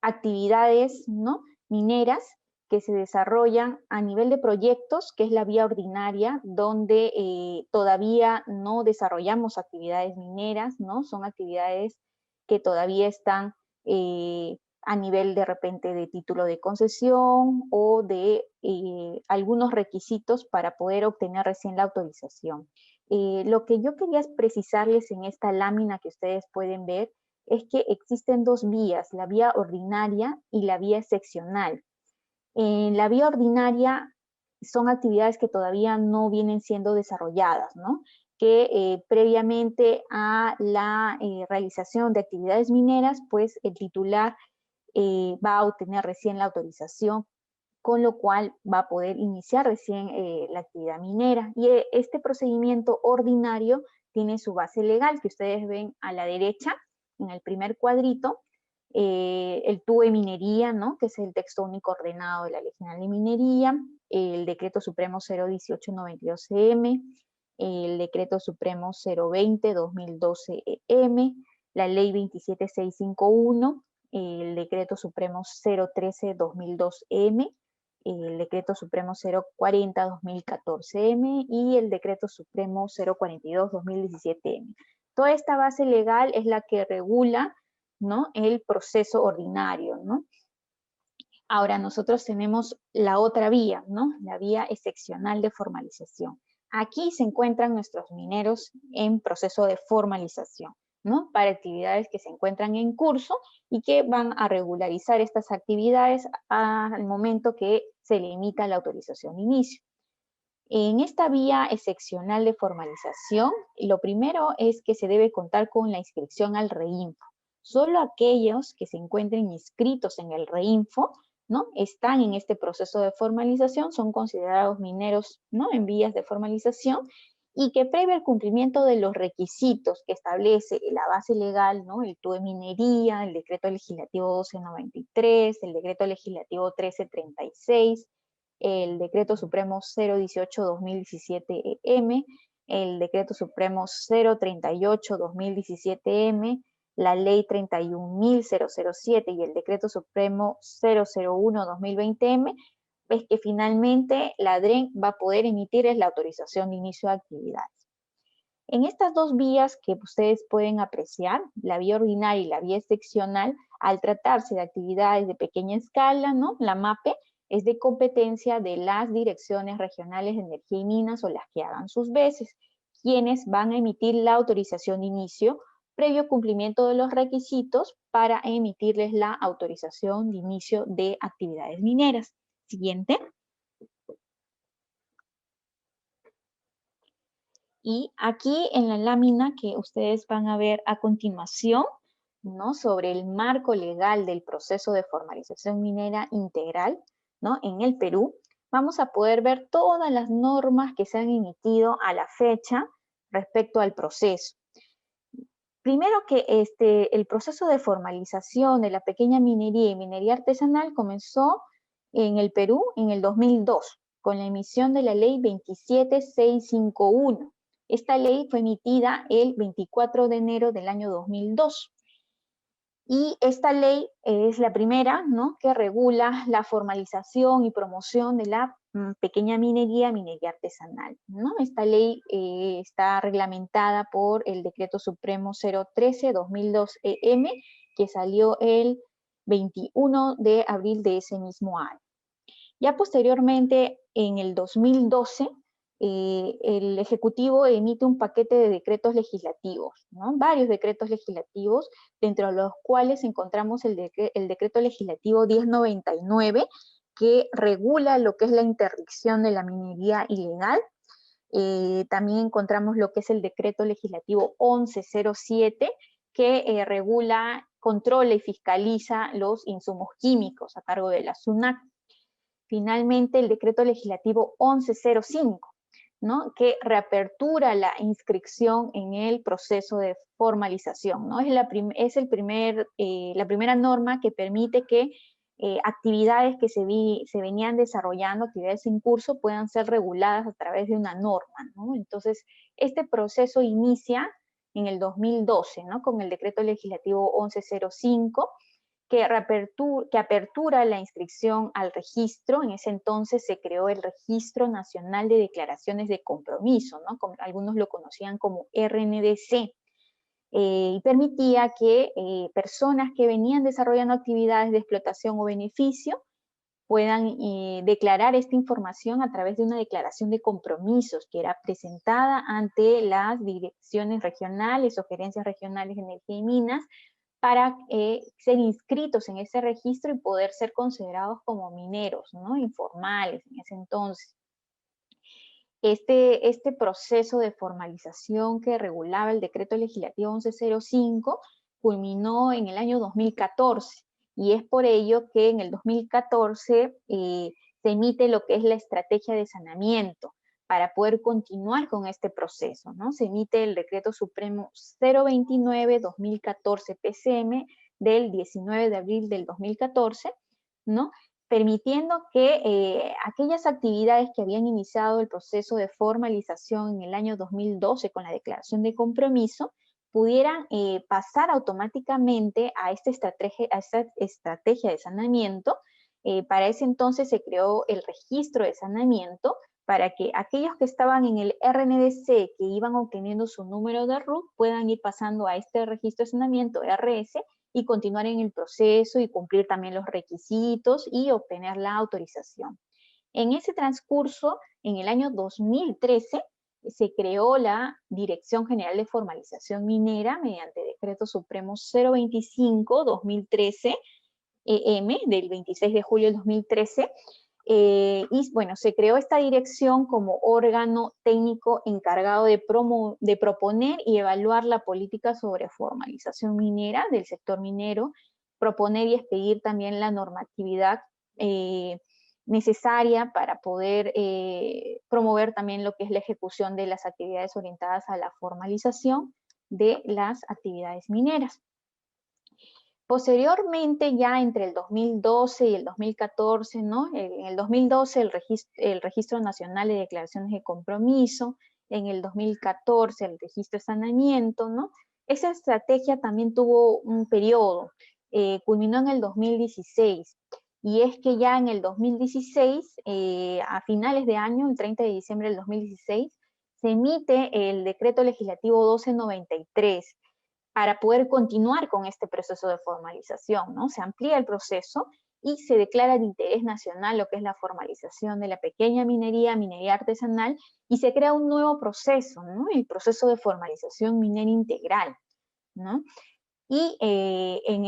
actividades, ¿no?, mineras que se desarrollan a nivel de proyectos, que es la vía ordinaria, donde todavía no desarrollamos actividades mineras, ¿no? Son actividades que todavía están a nivel de repente de título de concesión o de algunos requisitos para poder obtener recién la autorización. Lo que yo quería precisarles en esta lámina que ustedes pueden ver es que existen dos vías, la vía ordinaria y la vía excepcional. En la vía ordinaria son actividades que todavía no vienen siendo desarrolladas, ¿no? Que previamente a la realización de actividades mineras, pues el titular va a obtener recién la autorización, con lo cual va a poder iniciar recién la actividad minera. Y este procedimiento ordinario tiene su base legal, que ustedes ven a la derecha, en el primer cuadrito, el TUE Minería, ¿no?, que es el texto único ordenado de la Ley General de Minería, el Decreto Supremo 01892-EM, el Decreto Supremo 020-2012-EM, la Ley 27651, el Decreto Supremo 013-2002-EM, el Decreto Supremo 040-2014-M y el Decreto Supremo 042-2017-M. Toda esta base legal es la que regula, ¿no?, el proceso ordinario, ¿no? Ahora nosotros tenemos la otra vía, ¿no?, la vía excepcional de formalización. Aquí se encuentran nuestros mineros en proceso de formalización, ¿no?, para actividades que se encuentran en curso y que van a regularizar estas actividades al momento que se le emita la autorización de inicio. En esta vía excepcional de formalización, lo primero es que se debe contar con la inscripción al REINFO. Solo aquellos que se encuentren inscritos en el REINFO, ¿no?, están en este proceso de formalización, son considerados mineros, ¿no?, en vías de formalización, y que previo al cumplimiento de los requisitos que establece la base legal, ¿no?, el TUE Minería, el Decreto Legislativo 1293, el Decreto Legislativo 1336, el Decreto Supremo 018-2017-M, el Decreto Supremo 038-2017-M, la Ley 31.007 y el Decreto Supremo 001-2020-M, es que finalmente la DREN va a poder emitir la autorización de inicio de actividades. En estas dos vías que ustedes pueden apreciar, la vía ordinaria y la vía excepcional, al tratarse de actividades de pequeña escala, ¿no?, la MAPE es de competencia de las direcciones regionales de energía y minas o las que hagan sus veces, quienes van a emitir la autorización de inicio previo cumplimiento de los requisitos para emitirles la autorización de inicio de actividades mineras. Siguiente. Y aquí en la lámina que ustedes van a ver a continuación, ¿no?, sobre el marco legal del proceso de formalización minera integral, ¿no?, en el Perú, vamos a poder ver todas las normas que se han emitido a la fecha respecto al proceso. Primero que el proceso de formalización de la pequeña minería y minería artesanal comenzó en el Perú en el 2002, con la emisión de la Ley 27651. Esta ley fue emitida el 24 de enero del año 2002. Y esta ley es la primera, ¿no?, que regula la formalización y promoción de la pequeña minería artesanal, ¿no? Esta ley está reglamentada por el Decreto Supremo 013-2002-EM, que salió el 21 de abril de ese mismo año. Ya posteriormente, en el 2012, el Ejecutivo emite un paquete de decretos legislativos, ¿no?, varios decretos legislativos, dentro de los cuales encontramos el Decreto Legislativo 1099, que regula lo que es la interdicción de la minería ilegal. También encontramos lo que es el Decreto Legislativo 1107, que regula, controla y fiscaliza los insumos químicos a cargo de la SUNAT. Finalmente, el Decreto Legislativo 1105, ¿no?, que reapertura la inscripción en el proceso de formalización, ¿no? Es la primera norma que permite que actividades que se venían desarrollando, actividades en curso, puedan ser reguladas a través de una norma, ¿no? Entonces, este proceso inicia en el 2012, ¿no?, con el Decreto Legislativo 1105, que apertura la inscripción al registro. En ese entonces se creó el Registro Nacional de Declaraciones de Compromiso, ¿no? Como algunos lo conocían como RNDC, y permitía que personas que venían desarrollando actividades de explotación o beneficio puedan declarar esta información a través de una declaración de compromisos que era presentada ante las direcciones regionales o gerencias regionales de energía y minas para ser inscritos en ese registro y poder ser considerados como mineros, ¿no? Informales en ese entonces. Este proceso de formalización que regulaba el decreto legislativo 1105 culminó en el año 2014, y es por ello que en el 2014 se emite lo que es la estrategia de saneamiento para poder continuar con este proceso, ¿no? Se emite el Decreto Supremo 029-2014 PCM del 19 de abril del 2014, ¿no? Permitiendo que aquellas actividades que habían iniciado el proceso de formalización en el año 2012 con la declaración de compromiso pudieran pasar automáticamente a esta estrategia de saneamiento. Para ese entonces se creó el registro de saneamiento para que aquellos que estaban en el RNDC, que iban obteniendo su número de RUT, puedan ir pasando a este registro de saneamiento RS y continuar en el proceso y cumplir también los requisitos y obtener la autorización. En ese transcurso, en el año 2013, se creó la Dirección General de Formalización Minera mediante Decreto Supremo 025-2013 EM del 26 de julio del 2013, y bueno, se creó esta dirección como órgano técnico encargado de proponer y evaluar la política sobre formalización minera del sector minero, proponer y expedir también la normatividad necesaria para poder promover también lo que es la ejecución de las actividades orientadas a la formalización de las actividades mineras. Posteriormente, ya entre el 2012 y el 2014, ¿no? En el 2012 el Registro Nacional de Declaraciones de Compromiso, en el 2014 el Registro de Saneamiento, ¿no? Esa estrategia también tuvo un periodo, culminó en el 2016, y es que ya en el 2016, a finales de año, el 30 de diciembre del 2016, se emite el Decreto Legislativo 1293, para poder continuar con este proceso de formalización, ¿no? Se amplía el proceso y se declara de interés nacional lo que es la formalización de la pequeña minería, minería artesanal, y se crea un nuevo proceso, ¿no? El proceso de formalización minera integral, ¿no? Y en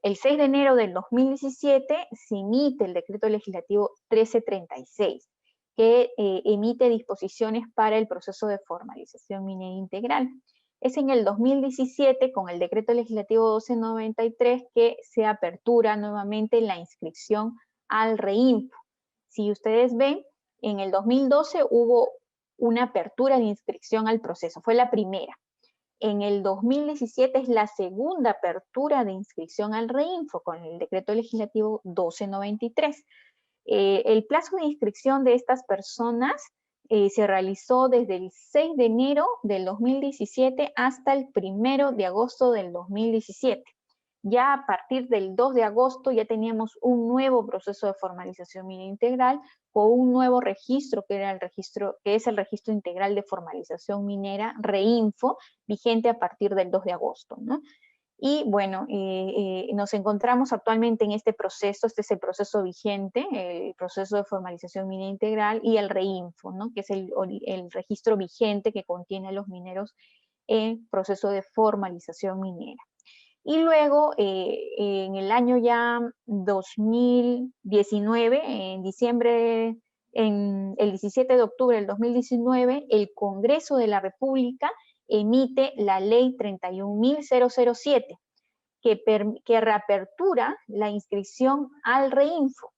el 6 de enero del 2017 se emite el Decreto Legislativo 1336, que emite disposiciones para el proceso de formalización minera integral. Es en el 2017, con el Decreto Legislativo 1293, que se apertura nuevamente la inscripción al REINFO. Si ustedes ven, en el 2012 hubo una apertura de inscripción al proceso, fue la primera. En el 2017 es la segunda apertura de inscripción al REINFO con el Decreto Legislativo 1293. El plazo de inscripción de estas personas se realizó desde el 6 de enero del 2017 hasta el 1 de agosto del 2017. Ya a partir del 2 de agosto ya teníamos un nuevo proceso de formalización minera integral con un nuevo registro que es el Registro Integral de Formalización Minera, REINFO, vigente a partir del 2 de agosto, ¿no? Y bueno, nos encontramos actualmente en este proceso, este es el proceso vigente, el proceso de formalización minera integral, y el REINFO, ¿no? Que es el registro vigente que contiene a los mineros en proceso de formalización minera. Y luego, en el año ya 2019, en diciembre, en el 17 de octubre del 2019, el Congreso de la República emite la Ley 31.007, que reapertura la inscripción al REINFO.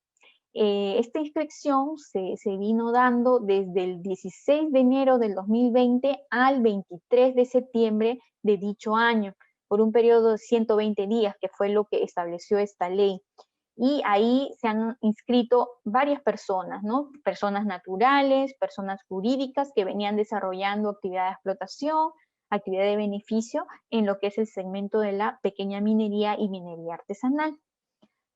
Esta inscripción se vino dando desde el 16 de enero del 2020 al 23 de septiembre de dicho año, por un periodo de 120 días, que fue lo que estableció esta ley. Y ahí se han inscrito varias personas, ¿no? Personas naturales, personas jurídicas que venían desarrollando actividad de explotación, actividad de beneficio en lo que es el segmento de la pequeña minería y minería artesanal.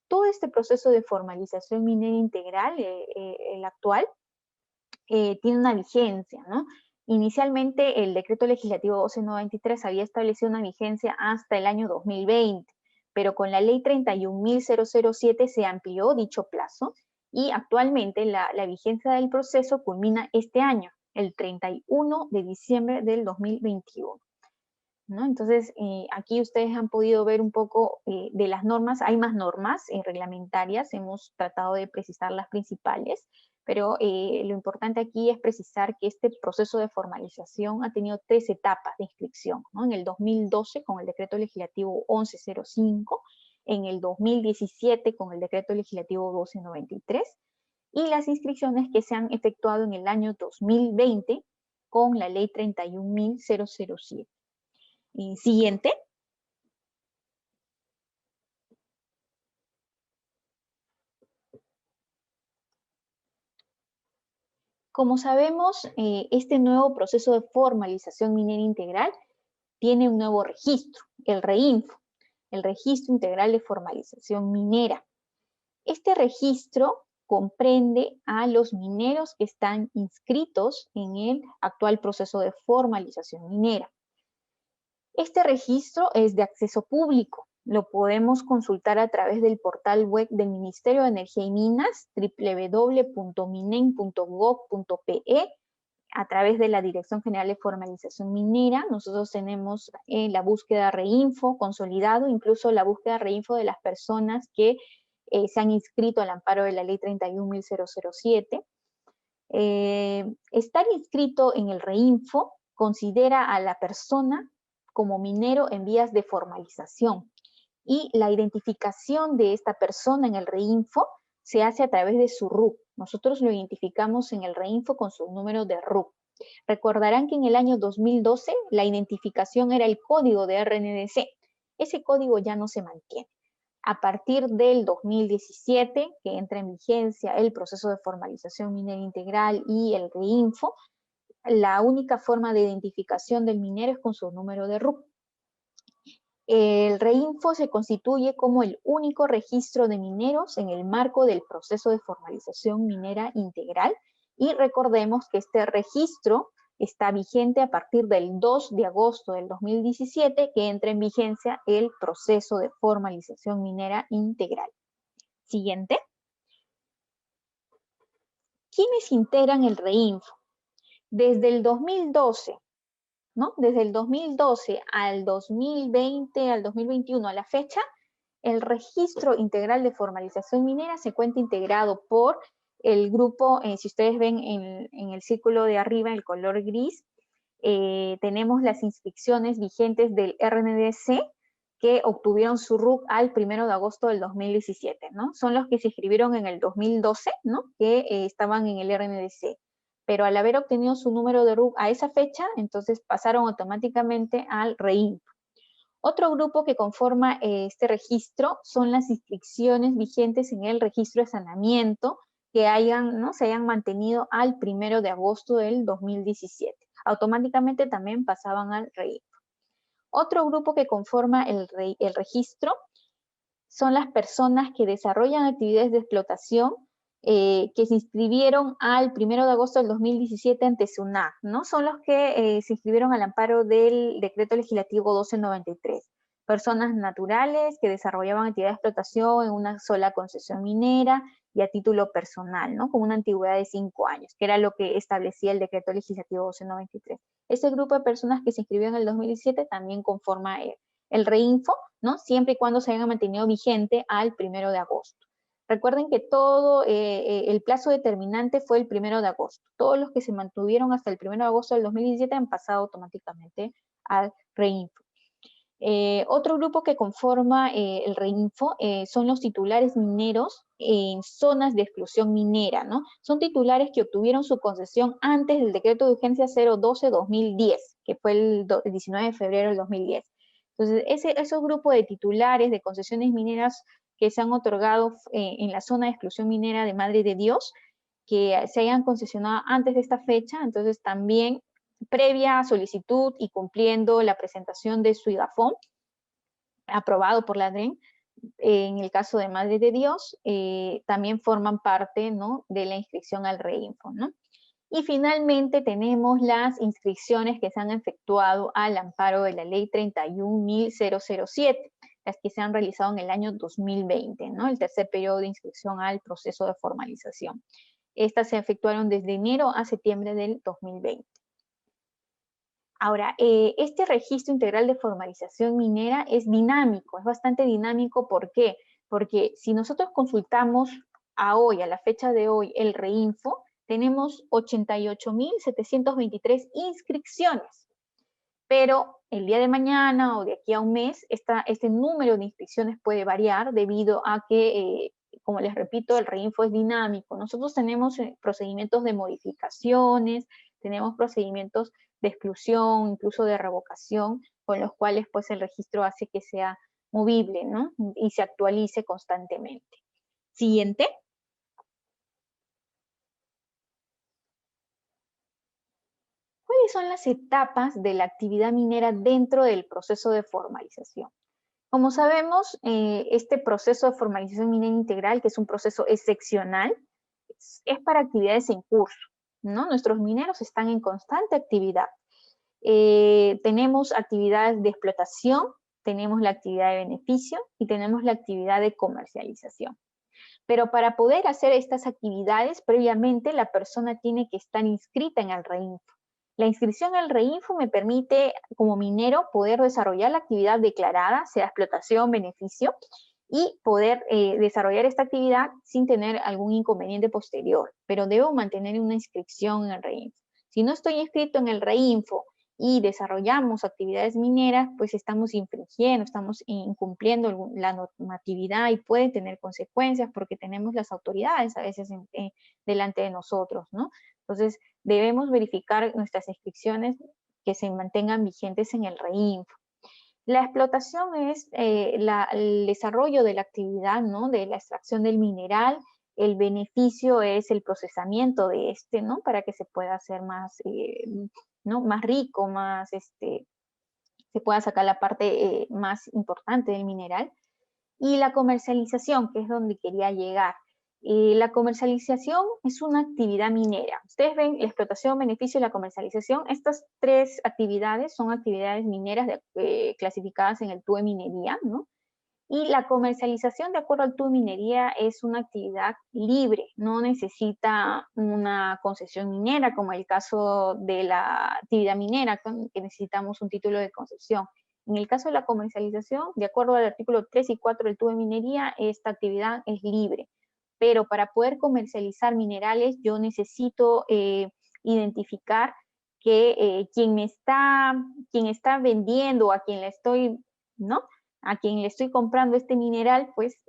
Todo este proceso de formalización minera integral, el actual, tiene una vigencia, ¿no? Inicialmente el decreto legislativo 1293 había establecido una vigencia hasta el año 2020, pero con la ley 31.007 se amplió dicho plazo y actualmente la vigencia del proceso culmina este año, el 31 de diciembre del 2021. ¿No? Entonces, aquí ustedes han podido ver un poco de las normas, hay más normas reglamentarias, hemos tratado de precisar las principales, pero lo importante aquí es precisar que este proceso de formalización ha tenido 3 etapas de inscripción, ¿no? En el 2012 con el decreto legislativo 1105, en el 2017 con el decreto legislativo 1293, y las inscripciones que se han efectuado en el año 2020 con la ley 31.007. Siguiente. Como sabemos, este nuevo proceso de formalización minera integral tiene un nuevo registro, el REINFO, el Registro Integral de Formalización Minera. Este registro comprende a los mineros que están inscritos en el actual proceso de formalización minera. Este registro es de acceso público. Lo podemos consultar a través del portal web del Ministerio de Energía y Minas, www.minen.gov.pe, a través de la Dirección General de Formalización Minera. Nosotros tenemos la búsqueda REINFO consolidado, incluso la búsqueda REINFO de las personas que se han inscrito al amparo de la ley 31.007. Estar inscrito en el REINFO considera a la persona como minero en vías de formalización, y la identificación de esta persona en el REINFO se hace a través de su RUC. Nosotros lo identificamos en el REINFO con su número de RUC. Recordarán que en el año 2012 la identificación era el código de RNDC. Ese código ya no se mantiene. A partir del 2017, que entra en vigencia el proceso de formalización minera integral y el REINFO, la única forma de identificación del minero es con su número de RUC. El REINFO se constituye como el único registro de mineros en el marco del proceso de formalización minera integral, y recordemos que este registro está vigente a partir del 2 de agosto del 2017, que entra en vigencia el proceso de formalización minera integral. Siguiente. ¿Quiénes integran el REINFO? Desde el 2012, ¿no? Desde el 2012 al 2020, al 2021, a la fecha, el Registro Integral de Formalización Minera se encuentra integrado por el grupo, si ustedes ven en el círculo de arriba, el color gris, tenemos las inscripciones vigentes del RNDC que obtuvieron su RUC al 1 de agosto del 2017, ¿no? Son los que se inscribieron en el 2012, ¿no? Que estaban en el RNDC. Pero al haber obtenido su número de RUC a esa fecha, entonces pasaron automáticamente al REINFO. Otro grupo que conforma este registro son las inscripciones vigentes en el registro de saneamiento que se hayan mantenido al 1 de agosto del 2017. Automáticamente también pasaban al REINFO. Otro grupo que conforma el registro son las personas que desarrollan actividades de explotación que se inscribieron al 1 de agosto del 2017 ante SUNAT, ¿no? Son los que se inscribieron al amparo del decreto legislativo 1293. Personas naturales que desarrollaban actividad de explotación en una sola concesión minera y a título personal, ¿no? Con una antigüedad de 5 años, que era lo que establecía el decreto legislativo 1293. Ese grupo de personas que se inscribieron en el 2017 también conforma el REINFO, ¿no? Siempre y cuando se haya mantenido vigente al 1 de agosto. Recuerden que todo el plazo determinante fue el 1 de agosto. Todos los que se mantuvieron hasta el 1 de agosto del 2017 han pasado automáticamente al REINFO. Otro grupo que conforma el REINFO son los titulares mineros en zonas de exclusión minera, ¿no? Son titulares que obtuvieron su concesión antes del decreto de urgencia 012-2010, que fue el 19 de febrero del 2010. Entonces, esos grupos de titulares de concesiones mineras que se han otorgado en la zona de exclusión minera de Madre de Dios, que se hayan concesionado antes de esta fecha, entonces también previa solicitud y cumpliendo la presentación de su IGAFOM, aprobado por la DREN, en el caso de Madre de Dios, también forman parte, ¿no?, de la inscripción al REINFO, ¿no? Y finalmente tenemos las inscripciones que se han efectuado al amparo de la ley 31.007, las que se han realizado en el año 2020, ¿no?, el tercer periodo de inscripción al proceso de formalización. Estas se efectuaron desde enero a septiembre del 2020. Ahora, este registro integral de formalización minera es dinámico, es bastante dinámico. ¿Por qué? Porque si nosotros consultamos a la fecha de hoy, el REINFO, tenemos 88.723 inscripciones. Pero el día de mañana o de aquí a un mes, este número de inscripciones puede variar debido a que, como les repito, el REINFO es dinámico. Nosotros tenemos procedimientos de modificaciones, tenemos procedimientos de exclusión, incluso de revocación, con los cuales pues el registro hace que sea movible, ¿no?, y se actualice constantemente. Siguiente. ¿Cuáles son las etapas de la actividad minera dentro del proceso de formalización? Como sabemos, este proceso de formalización minera integral, que es un proceso excepcional, es para actividades en curso, ¿no? Nuestros mineros están en constante actividad. Tenemos actividades de explotación, tenemos la actividad de beneficio y tenemos la actividad de comercialización. Pero para poder hacer estas actividades, previamente la persona tiene que estar inscrita en el REINFO. La inscripción al REINFO me permite, como minero, poder desarrollar la actividad declarada, sea explotación, beneficio, y poder desarrollar esta actividad sin tener algún inconveniente posterior, pero debo mantener una inscripción en el REINFO. Si no estoy inscrito en el REINFO y desarrollamos actividades mineras, pues estamos infringiendo, estamos incumpliendo la normatividad y puede tener consecuencias porque tenemos las autoridades a veces delante de nosotros, ¿no? Entonces, debemos verificar nuestras inscripciones que se mantengan vigentes en el REINFO. La explotación es el desarrollo de la actividad, ¿no?, de la extracción del mineral. El beneficio es el procesamiento de este, ¿no?, para que se pueda hacer más, ¿no?, más rico, más, se pueda sacar la parte más importante del mineral. Y la comercialización, que es donde quería llegar. La comercialización es una actividad minera. Ustedes ven la explotación, beneficio y la comercialización. Estas tres actividades son actividades mineras clasificadas en el TUE Minería, ¿no? Y la comercialización, de acuerdo al TUE Minería, es una actividad libre, no necesita una concesión minera, como el caso de la actividad minera, que necesitamos un título de concesión. En el caso de la comercialización, de acuerdo al artículo 3 y 4 del TUE Minería, esta actividad es libre. Pero para poder comercializar minerales, yo necesito identificar que quien está vendiendo, a quien le estoy, ¿no?, a quien le estoy comprando este mineral, pues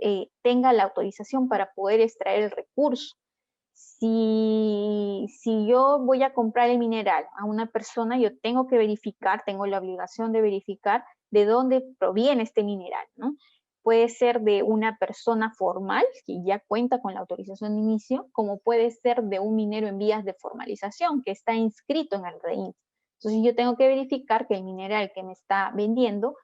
tenga la autorización para poder extraer el recurso. Si yo voy a comprar el mineral a una persona, yo tengo que verificar, tengo la obligación de verificar de dónde proviene este mineral, ¿no? Puede ser de una persona formal, que ya cuenta con la autorización de inicio, como puede ser de un minero en vías de formalización, que está inscrito en el REINFO. Entonces yo tengo que verificar que el mineral que me está vendiendo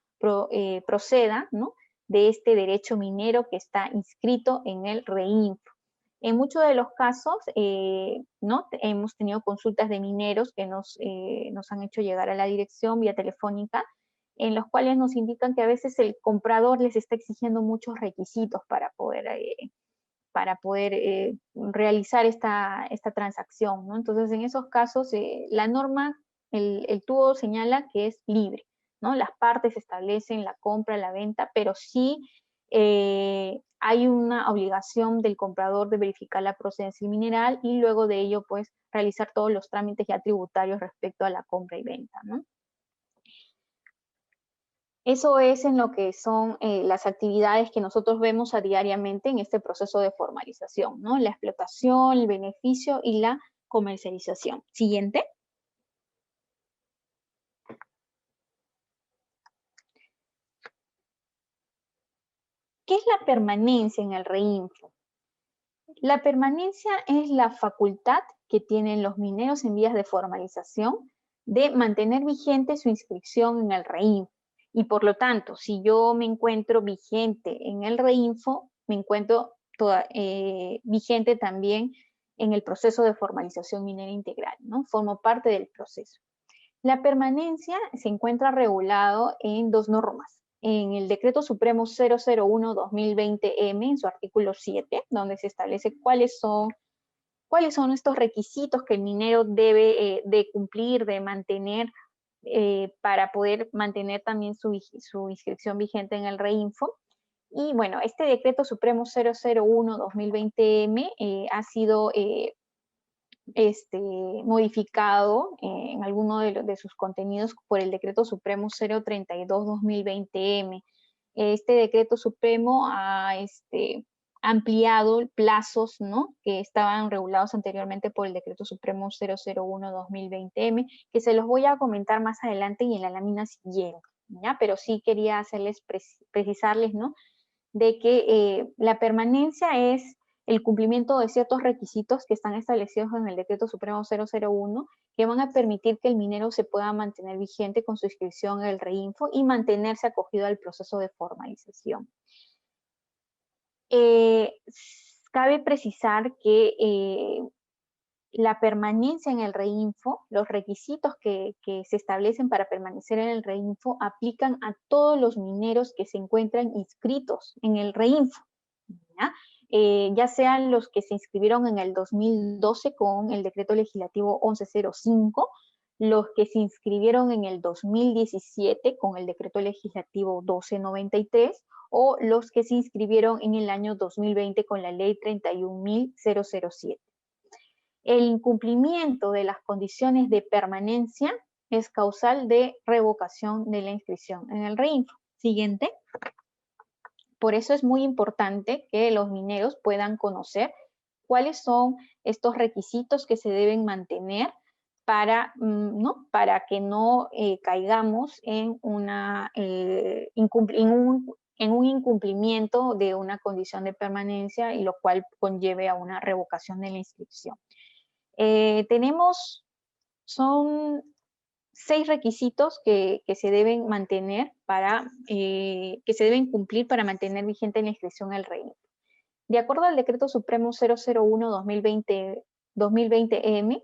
proceda, ¿no?, de este derecho minero que está inscrito en el REINFO. En muchos de los casos, ¿no?, hemos tenido consultas de mineros que nos han hecho llegar a la dirección vía telefónica, en los cuales nos indican que a veces el comprador les está exigiendo muchos requisitos para poder realizar esta transacción, ¿no? Entonces, en esos casos, la norma, el TUO señala que es libre, ¿no? Las partes establecen la compra, la venta, pero sí hay una obligación del comprador de verificar la procedencia del mineral y luego de ello, pues, realizar todos los trámites ya tributarios respecto a la compra y venta, ¿no? Eso es en lo que son las actividades que nosotros vemos diariamente en este proceso de formalización, ¿no? La explotación, el beneficio y la comercialización. Siguiente. ¿Qué es la permanencia en el REINFO? La permanencia es la facultad que tienen los mineros en vías de formalización de mantener vigente su inscripción en el REINFO. Y por lo tanto, si yo me encuentro vigente en el REINFO, me encuentro vigente también en el proceso de formalización minera integral, ¿no? Formo parte del proceso. La permanencia se encuentra regulado en dos normas. En el Decreto Supremo 001-2020M, en su artículo 7, donde se establece cuáles son estos requisitos que el minero debe de cumplir, de mantener, para poder mantener también su inscripción vigente en el REINFO. Y bueno, este Decreto Supremo 001-2020M ha sido modificado en alguno de sus contenidos por el Decreto Supremo 032-2020M. Este Decreto Supremo ha ampliado plazos, ¿no?, que estaban regulados anteriormente por el Decreto Supremo 001-2020M, que se los voy a comentar más adelante y en la lámina siguiente, ¿ya? Pero sí quería precisarles, ¿no?, de que la permanencia es el cumplimiento de ciertos requisitos que están establecidos en el Decreto Supremo 001, que van a permitir que el minero se pueda mantener vigente con su inscripción en el REINFO y mantenerse acogido al proceso de formalización. Cabe precisar que la permanencia en el REINFO, los requisitos que se establecen para permanecer en el REINFO aplican a todos los mineros que se encuentran inscritos en el REINFO, ¿ya? Ya sean los que se inscribieron en el 2012 con el Decreto Legislativo 1105, los que se inscribieron en el 2017 con el Decreto Legislativo 1293, o los que se inscribieron en el año 2020 con la Ley 31.007. El incumplimiento de las condiciones de permanencia es causal de revocación de la inscripción en el REINFO. Siguiente. Por eso es muy importante que los mineros puedan conocer cuáles son estos requisitos que se deben mantener para que no caigamos en un incumplimiento de una condición de permanencia, y lo cual conlleve a una revocación de la inscripción. Son 6 requisitos que se deben mantener que se deben cumplir para mantener vigente la inscripción al REINFO. De acuerdo al Decreto Supremo 001-2020M,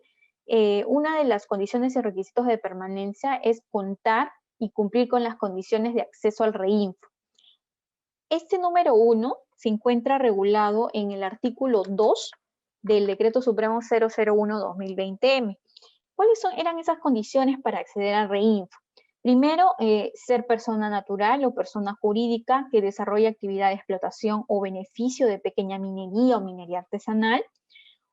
una de las condiciones y requisitos de permanencia es contar y cumplir con las condiciones de acceso al REINFO. Este número 1 se encuentra regulado en el artículo 2 del Decreto Supremo 001-2020M. ¿Cuáles eran esas condiciones para acceder al REINFO? Primero, ser persona natural o persona jurídica que desarrolle actividad de explotación o beneficio de pequeña minería o minería artesanal.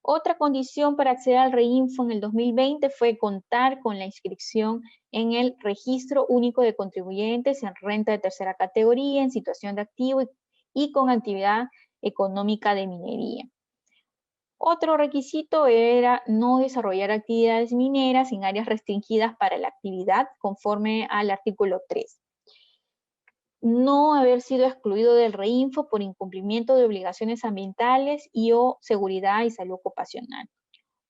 Otra condición para acceder al REINFO en el 2020 fue contar con la inscripción en el Registro Único de Contribuyentes en renta de tercera categoría, en situación de activo y con actividad económica de minería. Otro requisito era no desarrollar actividades mineras en áreas restringidas para la actividad conforme al artículo 3. No haber sido excluido del REINFO por incumplimiento de obligaciones ambientales o seguridad y salud ocupacional.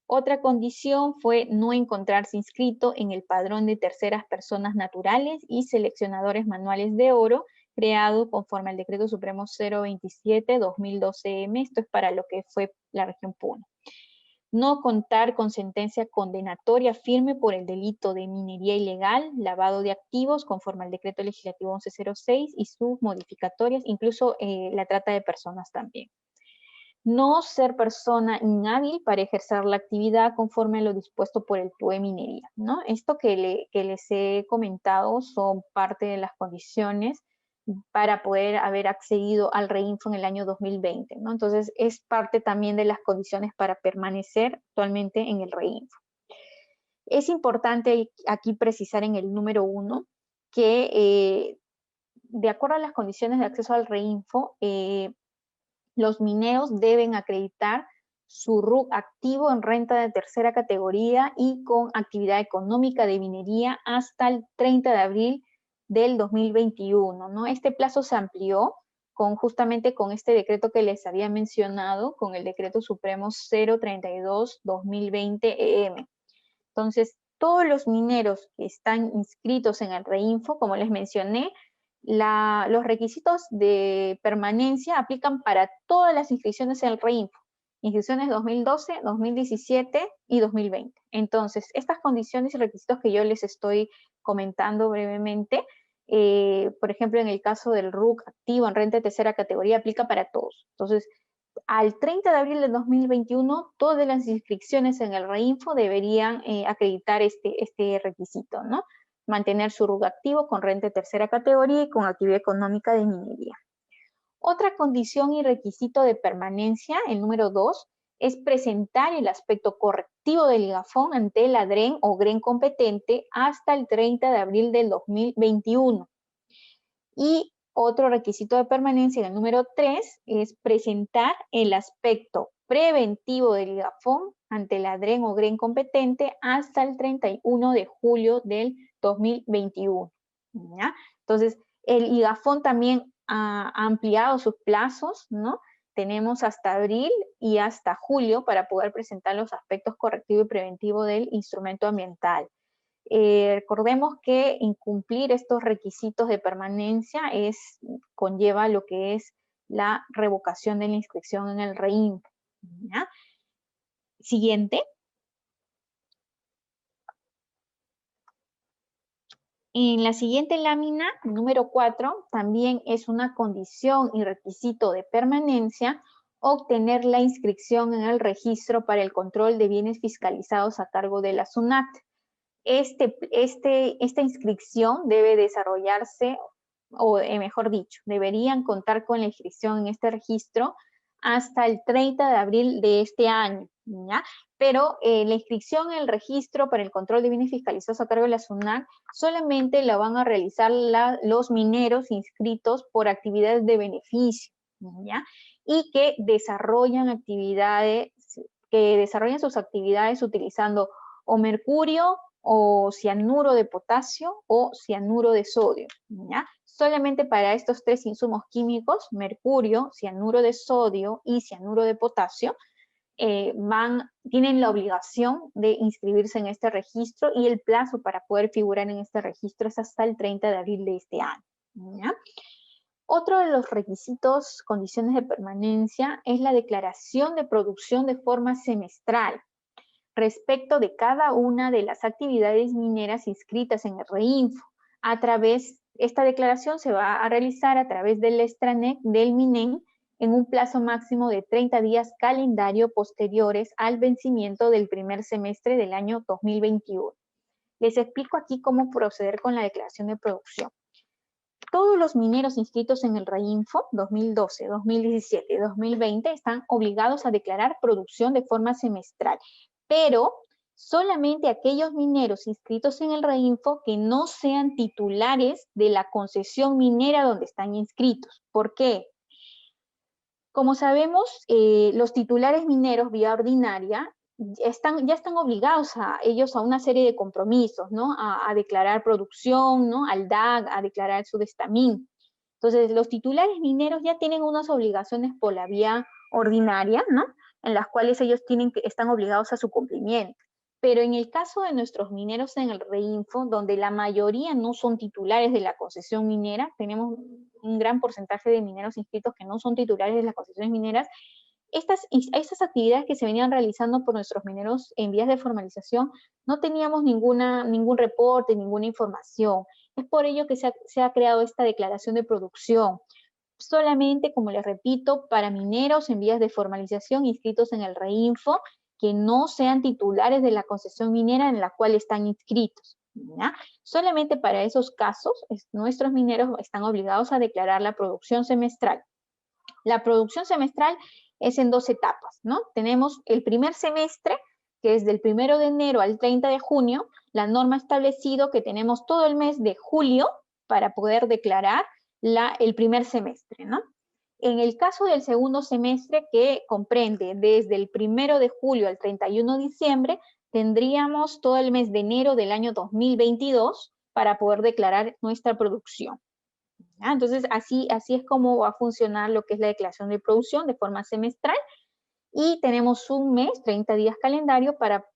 Otra condición fue no encontrarse inscrito en el padrón de terceras personas naturales y seleccionadores manuales de oro creado conforme al Decreto Supremo 027-2012M, esto es para lo que fue la región Puno. No contar con sentencia condenatoria firme por el delito de minería ilegal, lavado de activos conforme al Decreto Legislativo 1106 y sus modificatorias, incluso la trata de personas también. No ser persona inhábil para ejercer la actividad conforme a lo dispuesto por el PUE Minería, ¿no? Esto que les he comentado son parte de las condiciones para poder haber accedido al REINFO en el año 2020, ¿no? Entonces, es parte también de las condiciones para permanecer actualmente en el REINFO. Es importante aquí precisar en el número 1 que, de acuerdo a las condiciones de acceso al REINFO, los mineros deben acreditar su RUC activo en renta de tercera categoría y con actividad económica de minería hasta el 30 de abril del 2021, ¿no? Este plazo se amplió justamente con este decreto que les había mencionado, con el Decreto Supremo 032-2020-EM. Entonces, todos los mineros que están inscritos en el REINFO, como les mencioné, los requisitos de permanencia aplican para todas las inscripciones en el REINFO, inscripciones 2012, 2017 y 2020. Entonces, estas condiciones y requisitos que yo les estoy comentando brevemente, por ejemplo, en el caso del RUC activo en renta de tercera categoría, aplica para todos. Entonces, al 30 de abril de 2021, todas las inscripciones en el REINFO deberían acreditar este requisito, ¿no? Mantener su RUC activo con renta de tercera categoría y con actividad económica de minería. Otra condición y requisito de permanencia, el número 2, es presentar el aspecto correctivo del IGAFON ante la DREN o GREN competente hasta el 30 de abril del 2021. Y otro requisito de permanencia, el número 3, es presentar el aspecto preventivo del IGAFON ante la DREN o GREN competente hasta el 31 de julio del 2021. ¿Ya? Entonces, el IGAFON también ha ampliado sus plazos, ¿no? Tenemos hasta abril y hasta julio para poder presentar los aspectos correctivo y preventivo del instrumento ambiental. Recordemos que incumplir estos requisitos de permanencia conlleva lo que es la revocación de la inscripción en el REINFO. ¿Ya? Siguiente. En la siguiente lámina, número 4, también es una condición y requisito de permanencia obtener la inscripción en el registro para el control de bienes fiscalizados a cargo de la SUNAT. Esta inscripción debe desarrollarse, o mejor dicho, deberían contar con la inscripción en este registro hasta el 30 de abril de este año, ¿ya? Pero la inscripción en el registro para el control de bienes fiscalizados a cargo de la SUNAT solamente la van a realizar los mineros inscritos por actividades de beneficio, ¿ya? Y que desarrollan sus actividades utilizando o mercurio, o cianuro de potasio o cianuro de sodio, ¿ya? Solamente para estos tres insumos químicos, mercurio, cianuro de sodio y cianuro de potasio, tienen la obligación de inscribirse en este registro y el plazo para poder figurar en este registro es hasta el 30 de abril de este año, ¿ya? Otro de los requisitos, condiciones de permanencia, es la declaración de producción de forma semestral respecto de cada una de las actividades mineras inscritas en el REINFO. Esta declaración se va a realizar a través del extranet del MINEN en un plazo máximo de 30 días calendario posteriores al vencimiento del primer semestre del año 2021. Les explico aquí cómo proceder con la declaración de producción. Todos los mineros inscritos en el REINFO 2012, 2017 y 2020 están obligados a declarar producción de forma semestral, pero solamente aquellos mineros inscritos en el REINFO que no sean titulares de la concesión minera donde están inscritos. ¿Por qué? Como sabemos, los titulares mineros vía ordinaria ya están obligados ellos a una serie de compromisos, ¿no? A declarar producción, ¿no? Al DAG, a declarar su destamín. Entonces, los titulares mineros ya tienen unas obligaciones por la vía ordinaria, ¿no? En las cuales ellos están obligados a su cumplimiento. Pero en el caso de nuestros mineros en el REINFO, donde la mayoría no son titulares de la concesión minera, tenemos un gran porcentaje de mineros inscritos que no son titulares de las concesiones mineras, estas actividades que se venían realizando por nuestros mineros en vías de formalización, no teníamos ningún reporte, ninguna información. Es por ello que se ha creado esta declaración de producción. Solamente, como les repito, para mineros en vías de formalización inscritos en el REINFO, que no sean titulares de la concesión minera en la cual están inscritos, ¿ya? Solamente para esos casos, nuestros mineros están obligados a declarar la producción semestral. La producción semestral es en 2 etapas, ¿no? Tenemos el primer semestre, que es del 1 de enero al 30 de junio. La norma ha establecido que tenemos todo el mes de julio para poder declarar el primer semestre, ¿no? En el caso del segundo semestre, que comprende desde el 1 de julio al 31 de diciembre, tendríamos todo el mes de enero del año 2022 para poder declarar nuestra producción. ¿Ya? Entonces, así es como va a funcionar lo que es la declaración de producción de forma semestral y tenemos un mes, 30 días calendario, para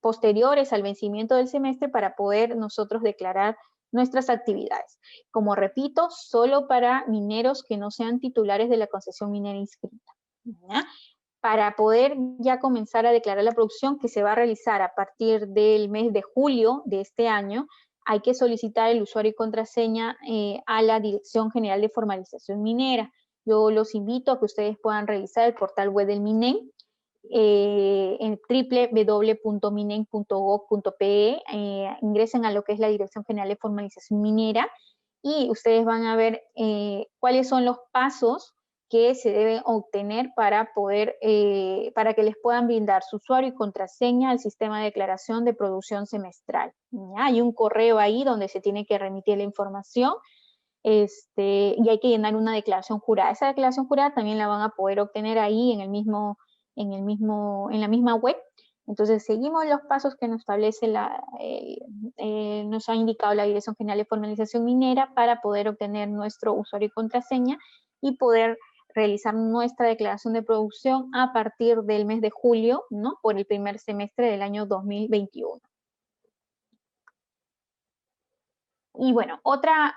posteriores al vencimiento del semestre para poder nosotros declarar nuestras actividades. Como repito, solo para mineros que no sean titulares de la concesión minera inscrita, ¿ya? Para poder ya comenzar a declarar la producción que se va a realizar a partir del mes de julio de este año, hay que solicitar el usuario y contraseña a la Dirección General de Formalización Minera. Yo los invito a que ustedes puedan revisar el portal web del MINEN, en www.minen.gov.pe, ingresen a lo que es la Dirección General de Formalización Minera y ustedes van a ver cuáles son los pasos que se deben obtener para poder, para que les puedan brindar su usuario y contraseña al sistema de declaración de producción semestral. ¿Ya? Hay un correo ahí donde se tiene que remitir la información, y hay que llenar una declaración jurada. Esa declaración jurada también la van a poder obtener ahí en la misma web. Entonces seguimos los pasos que nos establece nos ha indicado la Dirección General de Formalización Minera para poder obtener nuestro usuario y contraseña y poder realizar nuestra declaración de producción a partir del mes de julio, ¿no? Por el primer semestre del año 2021. Y bueno, otra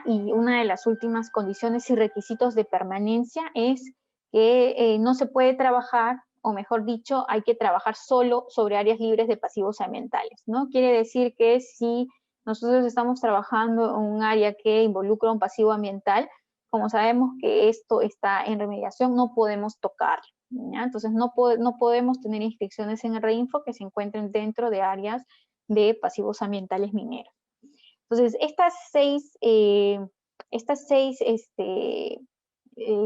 y una de las últimas condiciones y requisitos de permanencia es que no se puede trabajar, o mejor dicho, hay que trabajar solo sobre áreas libres de pasivos ambientales, ¿no? Quiere decir que si nosotros estamos trabajando en un área que involucra un pasivo ambiental, como sabemos que esto está en remediación, no podemos tocarlo, ¿ya? Entonces no podemos tener inscripciones en el REINFO que se encuentren dentro de áreas de pasivos ambientales mineros. Entonces, estas seis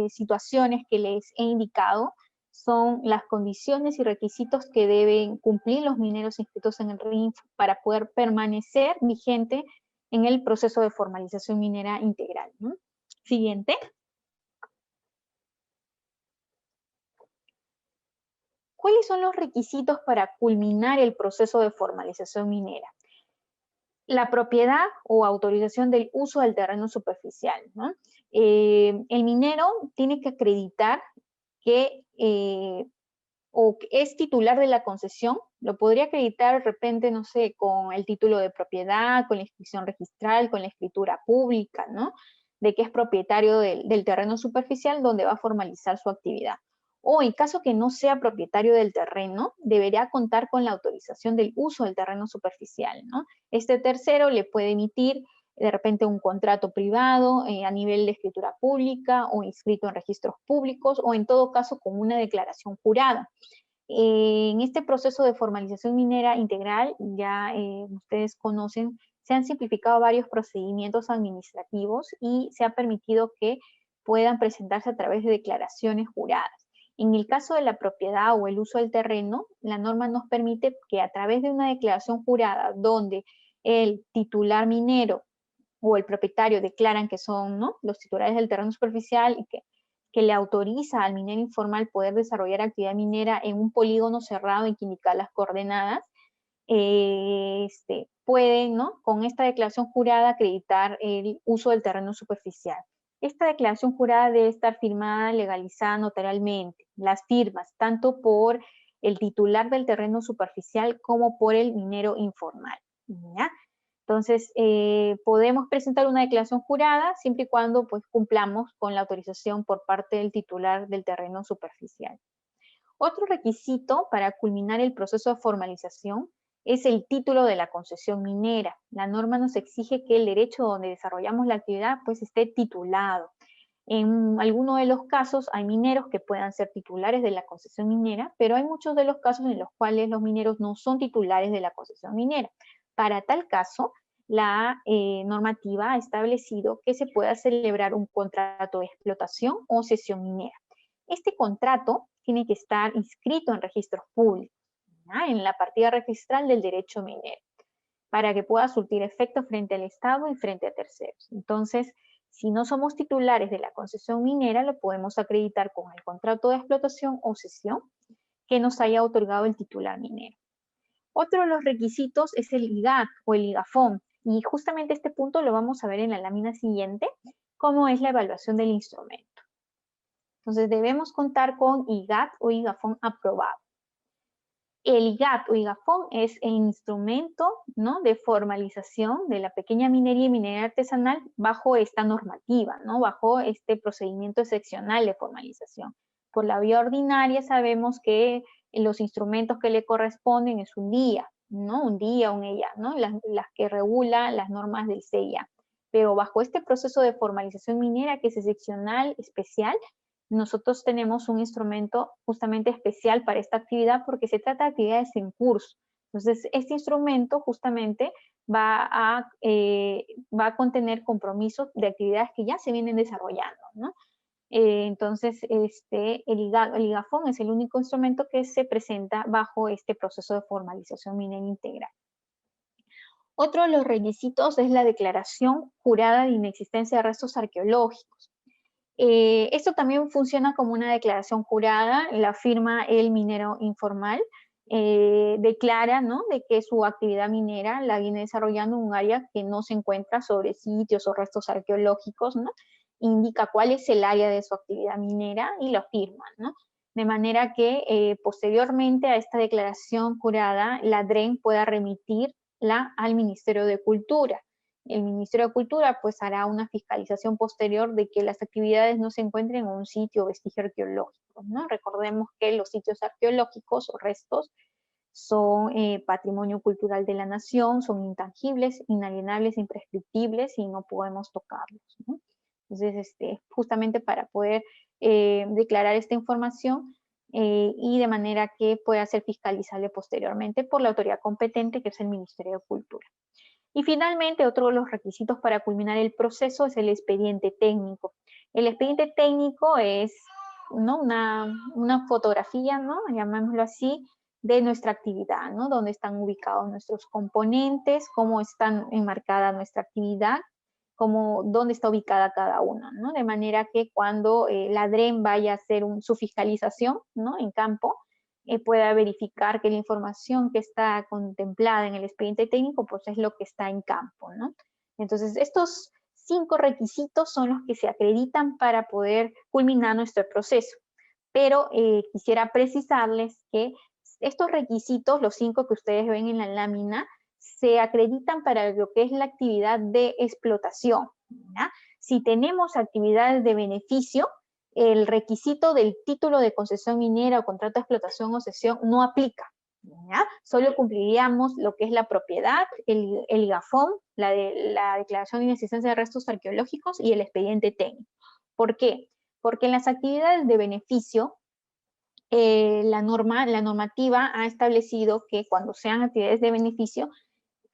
situaciones que les he indicado son las condiciones y requisitos que deben cumplir los mineros inscritos en el RINFO para poder permanecer vigente en el proceso de formalización minera integral, ¿no? Siguiente. ¿Cuáles son los requisitos para culminar el proceso de formalización minera? La propiedad o autorización del uso del terreno superficial, ¿no? El minero tiene que acreditar que o es titular de la concesión, lo podría acreditar de repente, no sé, con el título de propiedad, con la inscripción registral, con la escritura pública, ¿no? De que es propietario del terreno superficial donde va a formalizar su actividad. O en caso que no sea propietario del terreno, deberá contar con la autorización del uso del terreno superficial, ¿no? Este tercero le puede emitir de repente un contrato privado a nivel de escritura pública o inscrito en registros públicos o en todo caso con una declaración jurada. En este proceso de formalización minera integral, ya ustedes conocen, se han simplificado varios procedimientos administrativos y se ha permitido que puedan presentarse a través de declaraciones juradas. En el caso de la propiedad o el uso del terreno, la norma nos permite que a través de una declaración jurada donde el titular minero o el propietario declaran que son, ¿no?, los titulares del terreno superficial y que le autoriza al minero informal poder desarrollar actividad minera en un polígono cerrado en que indica las coordenadas, pueden, ¿no?, con esta declaración jurada acreditar el uso del terreno superficial. Esta declaración jurada debe estar firmada, legalizada notarialmente. Las firmas, tanto por el titular del terreno superficial como por el minero informal, ¿ya? Entonces, podemos presentar una declaración jurada siempre y cuando pues, cumplamos con la autorización por parte del titular del terreno superficial. Otro requisito para culminar el proceso de formalización es el título de la concesión minera. La norma nos exige que el derecho donde desarrollamos la actividad pues, esté titulado. En algunos de los casos hay mineros que puedan ser titulares de la concesión minera, pero hay muchos de los casos en los cuales los mineros no son titulares de la concesión minera. Para tal caso, la normativa ha establecido que se pueda celebrar un contrato de explotación o cesión minera. Este contrato tiene que estar inscrito en registros públicos, ¿ya?, en la partida registral del derecho minero, para que pueda surtir efecto frente al Estado y frente a terceros. Entonces, si no somos titulares de la concesión minera, lo podemos acreditar con el contrato de explotación o cesión que nos haya otorgado el titular minero. Otro de los requisitos es el IGAT o el IGAFON, y justamente este punto lo vamos a ver en la lámina siguiente, cómo es la evaluación del instrumento. Entonces debemos contar con IGAT o IGAFON aprobado. El IGAT o IGAFON es el instrumento, ¿no?, de formalización de la pequeña minería y minería artesanal bajo esta normativa, ¿no?, bajo este procedimiento excepcional de formalización. Por la vía ordinaria sabemos que los instrumentos que le corresponden es un día, ¿no?, un día, un EIA, ¿no?, las que regula las normas del CEIA. Pero bajo este proceso de formalización minera, que es excepcional, especial, nosotros tenemos un instrumento justamente especial para esta actividad porque se trata de actividades en curso. Entonces, este instrumento justamente va a contener compromisos de actividades que ya se vienen desarrollando, ¿no? Entonces, el IGAFON es el único instrumento que se presenta bajo este proceso de formalización minera integral. Otro de los requisitos es la declaración jurada de inexistencia de restos arqueológicos. Esto también funciona como una declaración jurada, la firma el minero informal, declara, ¿no?, de que su actividad minera la viene desarrollando en un área que no se encuentra sobre sitios o restos arqueológicos, ¿no? Indica cuál es el área de su actividad minera y lo firma, ¿no? De manera que posteriormente a esta declaración jurada, la DREN pueda remitirla al Ministerio de Cultura. El Ministerio de Cultura pues hará una fiscalización posterior de que las actividades no se encuentren en un sitio o vestigio arqueológico, ¿no? Recordemos que los sitios arqueológicos o restos son patrimonio cultural de la nación, son intangibles, inalienables, imprescriptibles y no podemos tocarlos, ¿no? Entonces, justamente para poder declarar esta información y de manera que pueda ser fiscalizable posteriormente por la autoridad competente, que es el Ministerio de Cultura. Y finalmente, otro de los requisitos para culminar el proceso es el expediente técnico. El expediente técnico es, ¿no?, una fotografía, ¿no?, llamémoslo así, de nuestra actividad, ¿no?, donde están ubicados nuestros componentes, cómo están enmarcada nuestra actividad, dónde está ubicada cada una, ¿no? De manera que cuando la DREN vaya a hacer su fiscalización, ¿no?, en campo, pueda verificar que la información que está contemplada en el expediente técnico pues es lo que está en campo, ¿no? Entonces, estos 5 requisitos son los que se acreditan para poder culminar nuestro proceso. Pero quisiera precisarles que estos requisitos, los 5 que ustedes ven en la lámina, se acreditan para lo que es la actividad de explotación, ¿ya? Si tenemos actividades de beneficio, el requisito del título de concesión minera o contrato de explotación o cesión no aplica, ¿ya? Solo cumpliríamos lo que es la propiedad, el IGAFON, la declaración de inexistencia de restos arqueológicos y el expediente técnico. ¿Por qué? Porque en las actividades de beneficio, la normativa ha establecido que cuando sean actividades de beneficio,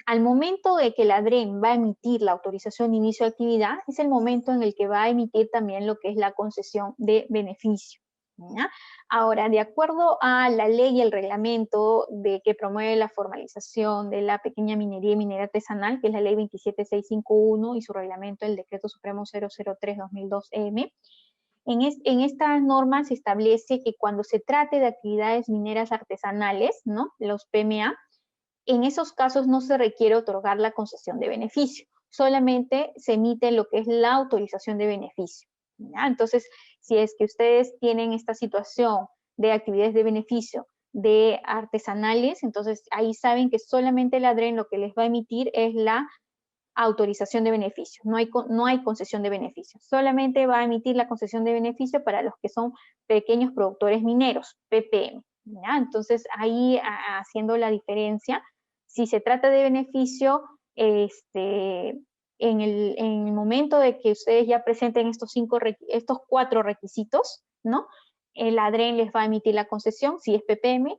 al momento de que la DREN va a emitir la autorización de inicio de actividad, es el momento en el que va a emitir también lo que es la concesión de beneficio, ¿ya? Ahora, de acuerdo a la ley y el reglamento que promueve la formalización de la pequeña minería y minería artesanal, que es la ley 27651 y su reglamento, el Decreto Supremo 003/2002-M, en estas normas se establece que cuando se trate de actividades mineras artesanales, ¿no?, los PMA, en esos casos no se requiere otorgar la concesión de beneficio, solamente se emite lo que es la autorización de beneficio, ¿ya? Entonces, si es que ustedes tienen esta situación de actividades de beneficio de artesanales, entonces ahí saben que solamente la DREN lo que les va a emitir es la autorización de beneficio, no hay concesión de beneficio, solamente va a emitir la concesión de beneficio para los que son pequeños productores mineros, PPM, ¿ya? Entonces ahí haciendo la diferencia, si se trata de beneficio, en el momento de que ustedes ya presenten estos 4 requisitos, ¿no?, la DREN les va a emitir la concesión, si es PPM,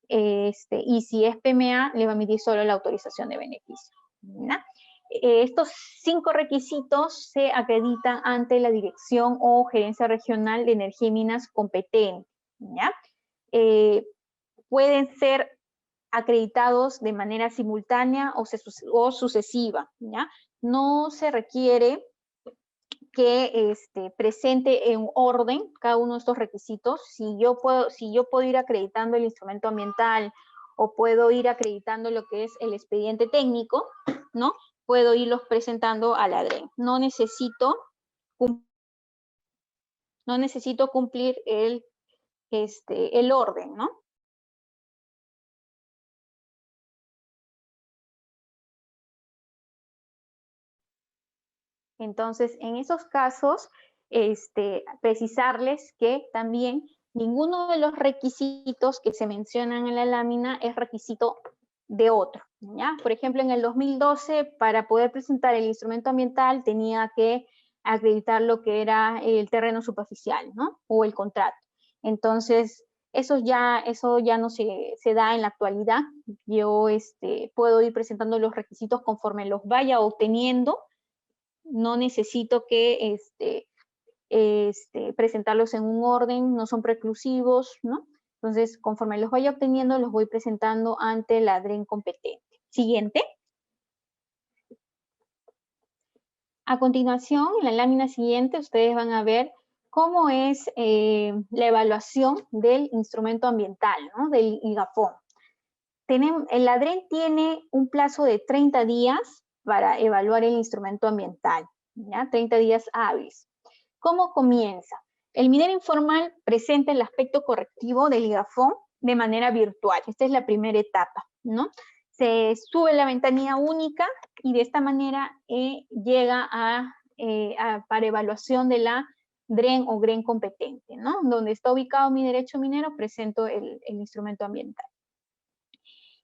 y si es PMA, le va a emitir solo la autorización de beneficio, ¿ya? Estos 5 requisitos se acreditan ante la Dirección o Gerencia Regional de Energía y Minas competente, ¿ya? Pueden ser acreditados de manera simultánea o sucesiva, ¿ya? No se requiere que presente en orden cada uno de estos requisitos. Si yo puedo ir acreditando el instrumento ambiental o puedo ir acreditando lo que es el expediente técnico, ¿no?, puedo irlos presentando a la DREN. No necesito cumplir el orden, ¿no? Entonces, en esos casos, precisarles que también ninguno de los requisitos que se mencionan en la lámina es requisito de otro, ¿ya? Por ejemplo, en el 2012, para poder presentar el instrumento ambiental, tenía que acreditar lo que era el terreno superficial, ¿no? O el contrato. Entonces, eso ya no se da en la actualidad. Yo puedo ir presentando los requisitos conforme los vaya obteniendo. No necesito que presentarlos en un orden, no son preclusivos, ¿no? Entonces, conforme los vaya obteniendo, los voy presentando ante la DREN competente. Siguiente. A continuación, en la lámina siguiente, ustedes van a ver cómo es la evaluación del instrumento ambiental, ¿no? Del IGAFON. La DREN tiene un plazo de 30 días para evaluar el instrumento ambiental, ¿ya? 30 días hábiles. ¿Cómo comienza? El minero informal presenta el aspecto correctivo del IGAFON de manera virtual. Esta es la primera etapa, ¿no? Se sube la ventanilla única y de esta manera llega para evaluación de la DREN o GREN competente, ¿no? Donde está ubicado mi derecho minero, presento el instrumento ambiental.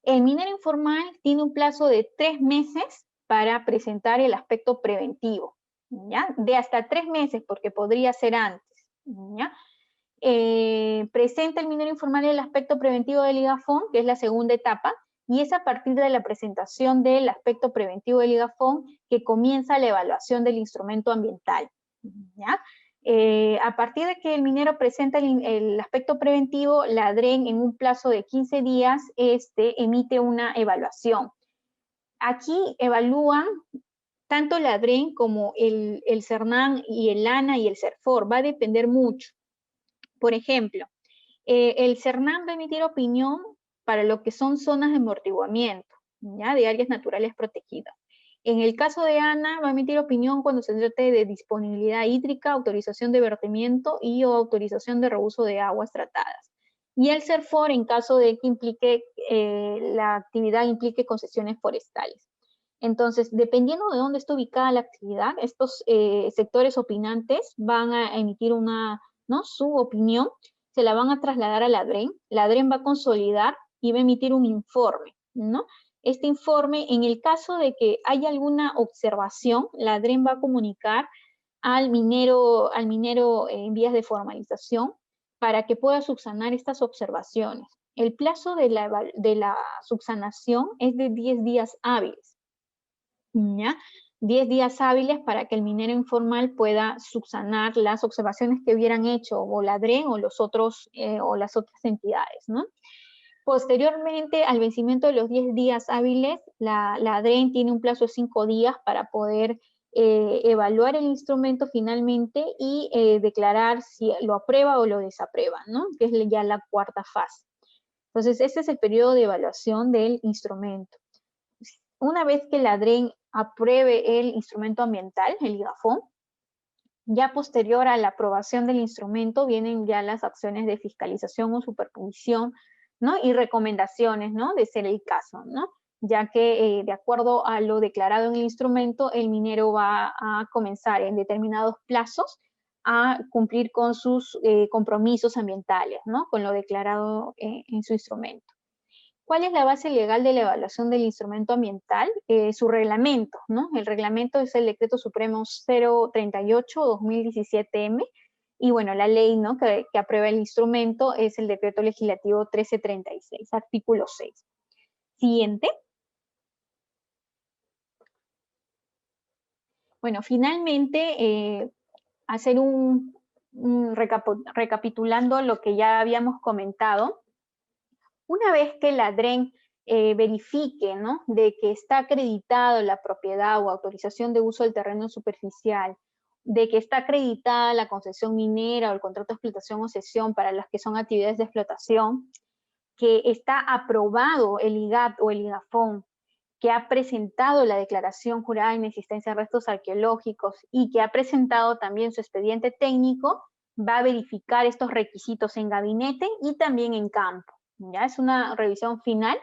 El minero informal tiene un plazo de 3 meses para presentar el aspecto preventivo, ¿ya? De hasta 3 meses, porque podría ser antes, ¿ya? Presenta el minero informal el aspecto preventivo del IGAFON, que es la segunda etapa, y es a partir de la presentación del aspecto preventivo del IGAFON que comienza la evaluación del instrumento ambiental, ¿ya? A partir de que el minero presenta el aspecto preventivo, la DREN en un plazo de 15 días emite una evaluación. Aquí evalúan tanto la DREN como el CERNAN y el ANA y el CERFOR. Va a depender mucho. Por ejemplo, el CERNAN va a emitir opinión para lo que son zonas de amortiguamiento, ¿ya? De áreas naturales protegidas. En el caso de ANA, va a emitir opinión cuando se trate de disponibilidad hídrica, autorización de vertimiento y o autorización de reuso de aguas tratadas. Y el CERFOR en caso de que implique, la actividad implique concesiones forestales. Entonces, dependiendo de dónde está ubicada la actividad, estos sectores opinantes van a emitir su opinión, se la van a trasladar a la DREN va a consolidar y va a emitir un informe, ¿no? Este informe, en el caso de que haya alguna observación, la DREN va a comunicar al minero en vías de formalización para que pueda subsanar estas observaciones. El plazo de la subsanación es de 10 días hábiles, ¿ya? 10 días hábiles para que el minero informal pueda subsanar las observaciones que hubieran hecho o la DREN o las otras entidades, ¿no? Posteriormente, al vencimiento de los 10 días hábiles, la DREN tiene un plazo de 5 días para poder evaluar el instrumento finalmente y declarar si lo aprueba o lo desaprueba, ¿no? Que es ya la cuarta fase. Entonces, este es el periodo de evaluación del instrumento. Una vez que la DREN apruebe el instrumento ambiental, el IGAFON, ya posterior a la aprobación del instrumento vienen ya las acciones de fiscalización o supervisión, ¿no? Y recomendaciones, ¿no? De ser el caso, ¿no? Ya que de acuerdo a lo declarado en el instrumento, el minero va a comenzar en determinados plazos a cumplir con sus compromisos ambientales, ¿no? Con lo declarado en su instrumento. ¿Cuál es la base legal de la evaluación del instrumento ambiental? Su reglamento, ¿no? El reglamento es el Decreto Supremo 038-2017M, y bueno, la ley, ¿no? que aprueba el instrumento es el Decreto Legislativo 1336, artículo 6. Siguiente. Bueno, finalmente, hacer recapitulando lo que ya habíamos comentado. Una vez que la DREN verifique, ¿no? De que está acreditado la propiedad o autorización de uso del terreno superficial, de que está acreditada la concesión minera o el contrato de explotación o cesión para las que son actividades de explotación, que está aprobado el IGAP o el IGAFON, que ha presentado la declaración jurada de inexistencia de restos arqueológicos y que ha presentado también su expediente técnico, va a verificar estos requisitos en gabinete y también en campo. ¿Ya? Es una revisión final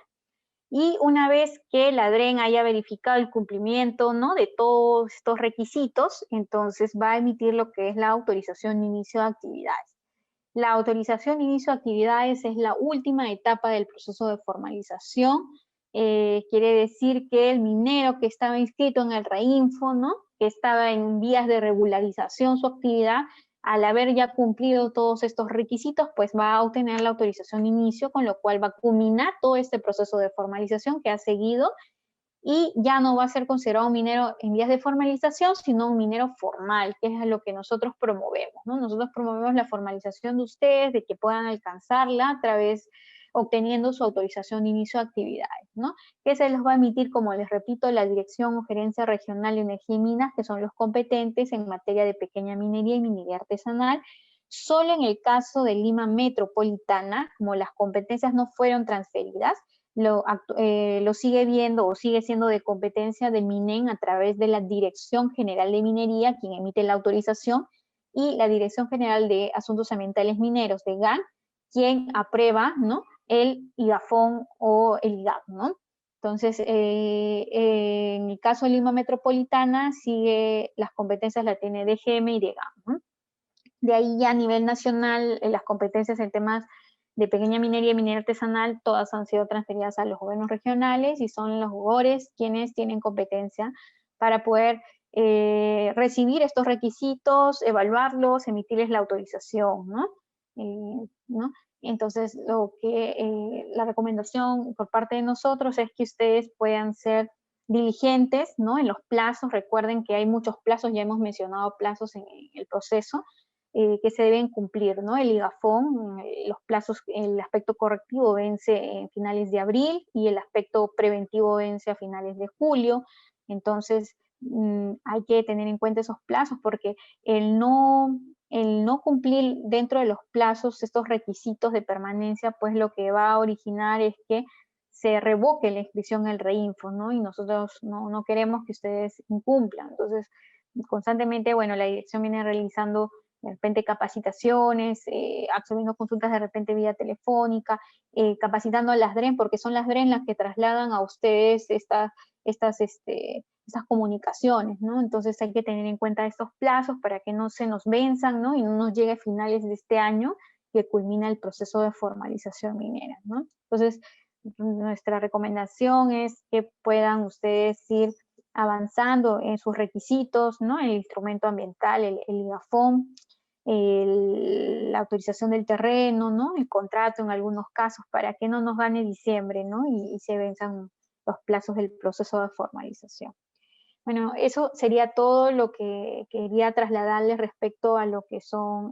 Y una vez que la DREN haya verificado el cumplimiento, ¿no?, de todos estos requisitos, entonces va a emitir lo que es la autorización de inicio de actividades. La autorización de inicio de actividades es la última etapa del proceso de formalización. Quiere decir que el minero que estaba inscrito en el REINFO, ¿no?, que estaba en vías de regularización su actividad, al haber ya cumplido todos estos requisitos, pues va a obtener la autorización de inicio, con lo cual va a culminar todo este proceso de formalización que ha seguido y ya no va a ser considerado un minero en vías de formalización, sino un minero formal, que es lo que nosotros promovemos, ¿no? Nosotros promovemos la formalización de ustedes, de que puedan alcanzarla a través, obteniendo su autorización de inicio de actividades, ¿no? Que se los va a emitir, como les repito, la Dirección o Gerencia Regional de Energía y Minas, que son los competentes en materia de pequeña minería y minería artesanal. Solo en el caso de Lima Metropolitana, como las competencias no fueron transferidas, lo sigue viendo o sigue siendo de competencia de MINEN a través de la Dirección General de Minería, quien emite la autorización, y la Dirección General de Asuntos Ambientales Mineros de GAN, quien aprueba, ¿no?, el IGAFON o el IGAP, ¿no? Entonces, en el caso de Lima Metropolitana, las competencias las tiene DGM y de GAN, ¿no? De ahí ya a nivel nacional, las competencias en temas de pequeña minería y minería artesanal, todas han sido transferidas a los gobiernos regionales y son los GORES quienes tienen competencia para poder recibir estos requisitos, evaluarlos, emitirles la autorización, ¿no? ¿No? Entonces, la recomendación por parte de nosotros es que ustedes puedan ser diligentes, ¿no?, en los plazos. Recuerden que hay muchos plazos, ya hemos mencionado plazos en el proceso, que se deben cumplir, ¿no? El IGAFON, los plazos, el aspecto correctivo vence en finales de abril y el aspecto preventivo vence a finales de julio. Entonces, hay que tener en cuenta esos plazos, porque el no cumplir dentro de los plazos estos requisitos de permanencia, pues lo que va a originar es que se revoque la inscripción en el REINFO, ¿no? Y nosotros no queremos que ustedes incumplan. Entonces, constantemente, bueno, la dirección viene realizando de repente capacitaciones, accediendo a consultas de repente vía telefónica, capacitando a las DREN, porque son las DREN las que trasladan a ustedes estas comunicaciones, ¿no? Entonces hay que tener en cuenta estos plazos para que no se nos venzan, ¿no?, y no nos llegue a finales de este año que culmina el proceso de formalización minera, ¿no? Entonces, nuestra recomendación es que puedan ustedes ir avanzando en sus requisitos, ¿no?, el instrumento ambiental, el IGAFON, la autorización del terreno, ¿no?, el contrato en algunos casos, para que no nos gane diciembre, ¿no?, y se venzan los plazos del proceso de formalización. Bueno, eso sería todo lo que quería trasladarles respecto a lo que son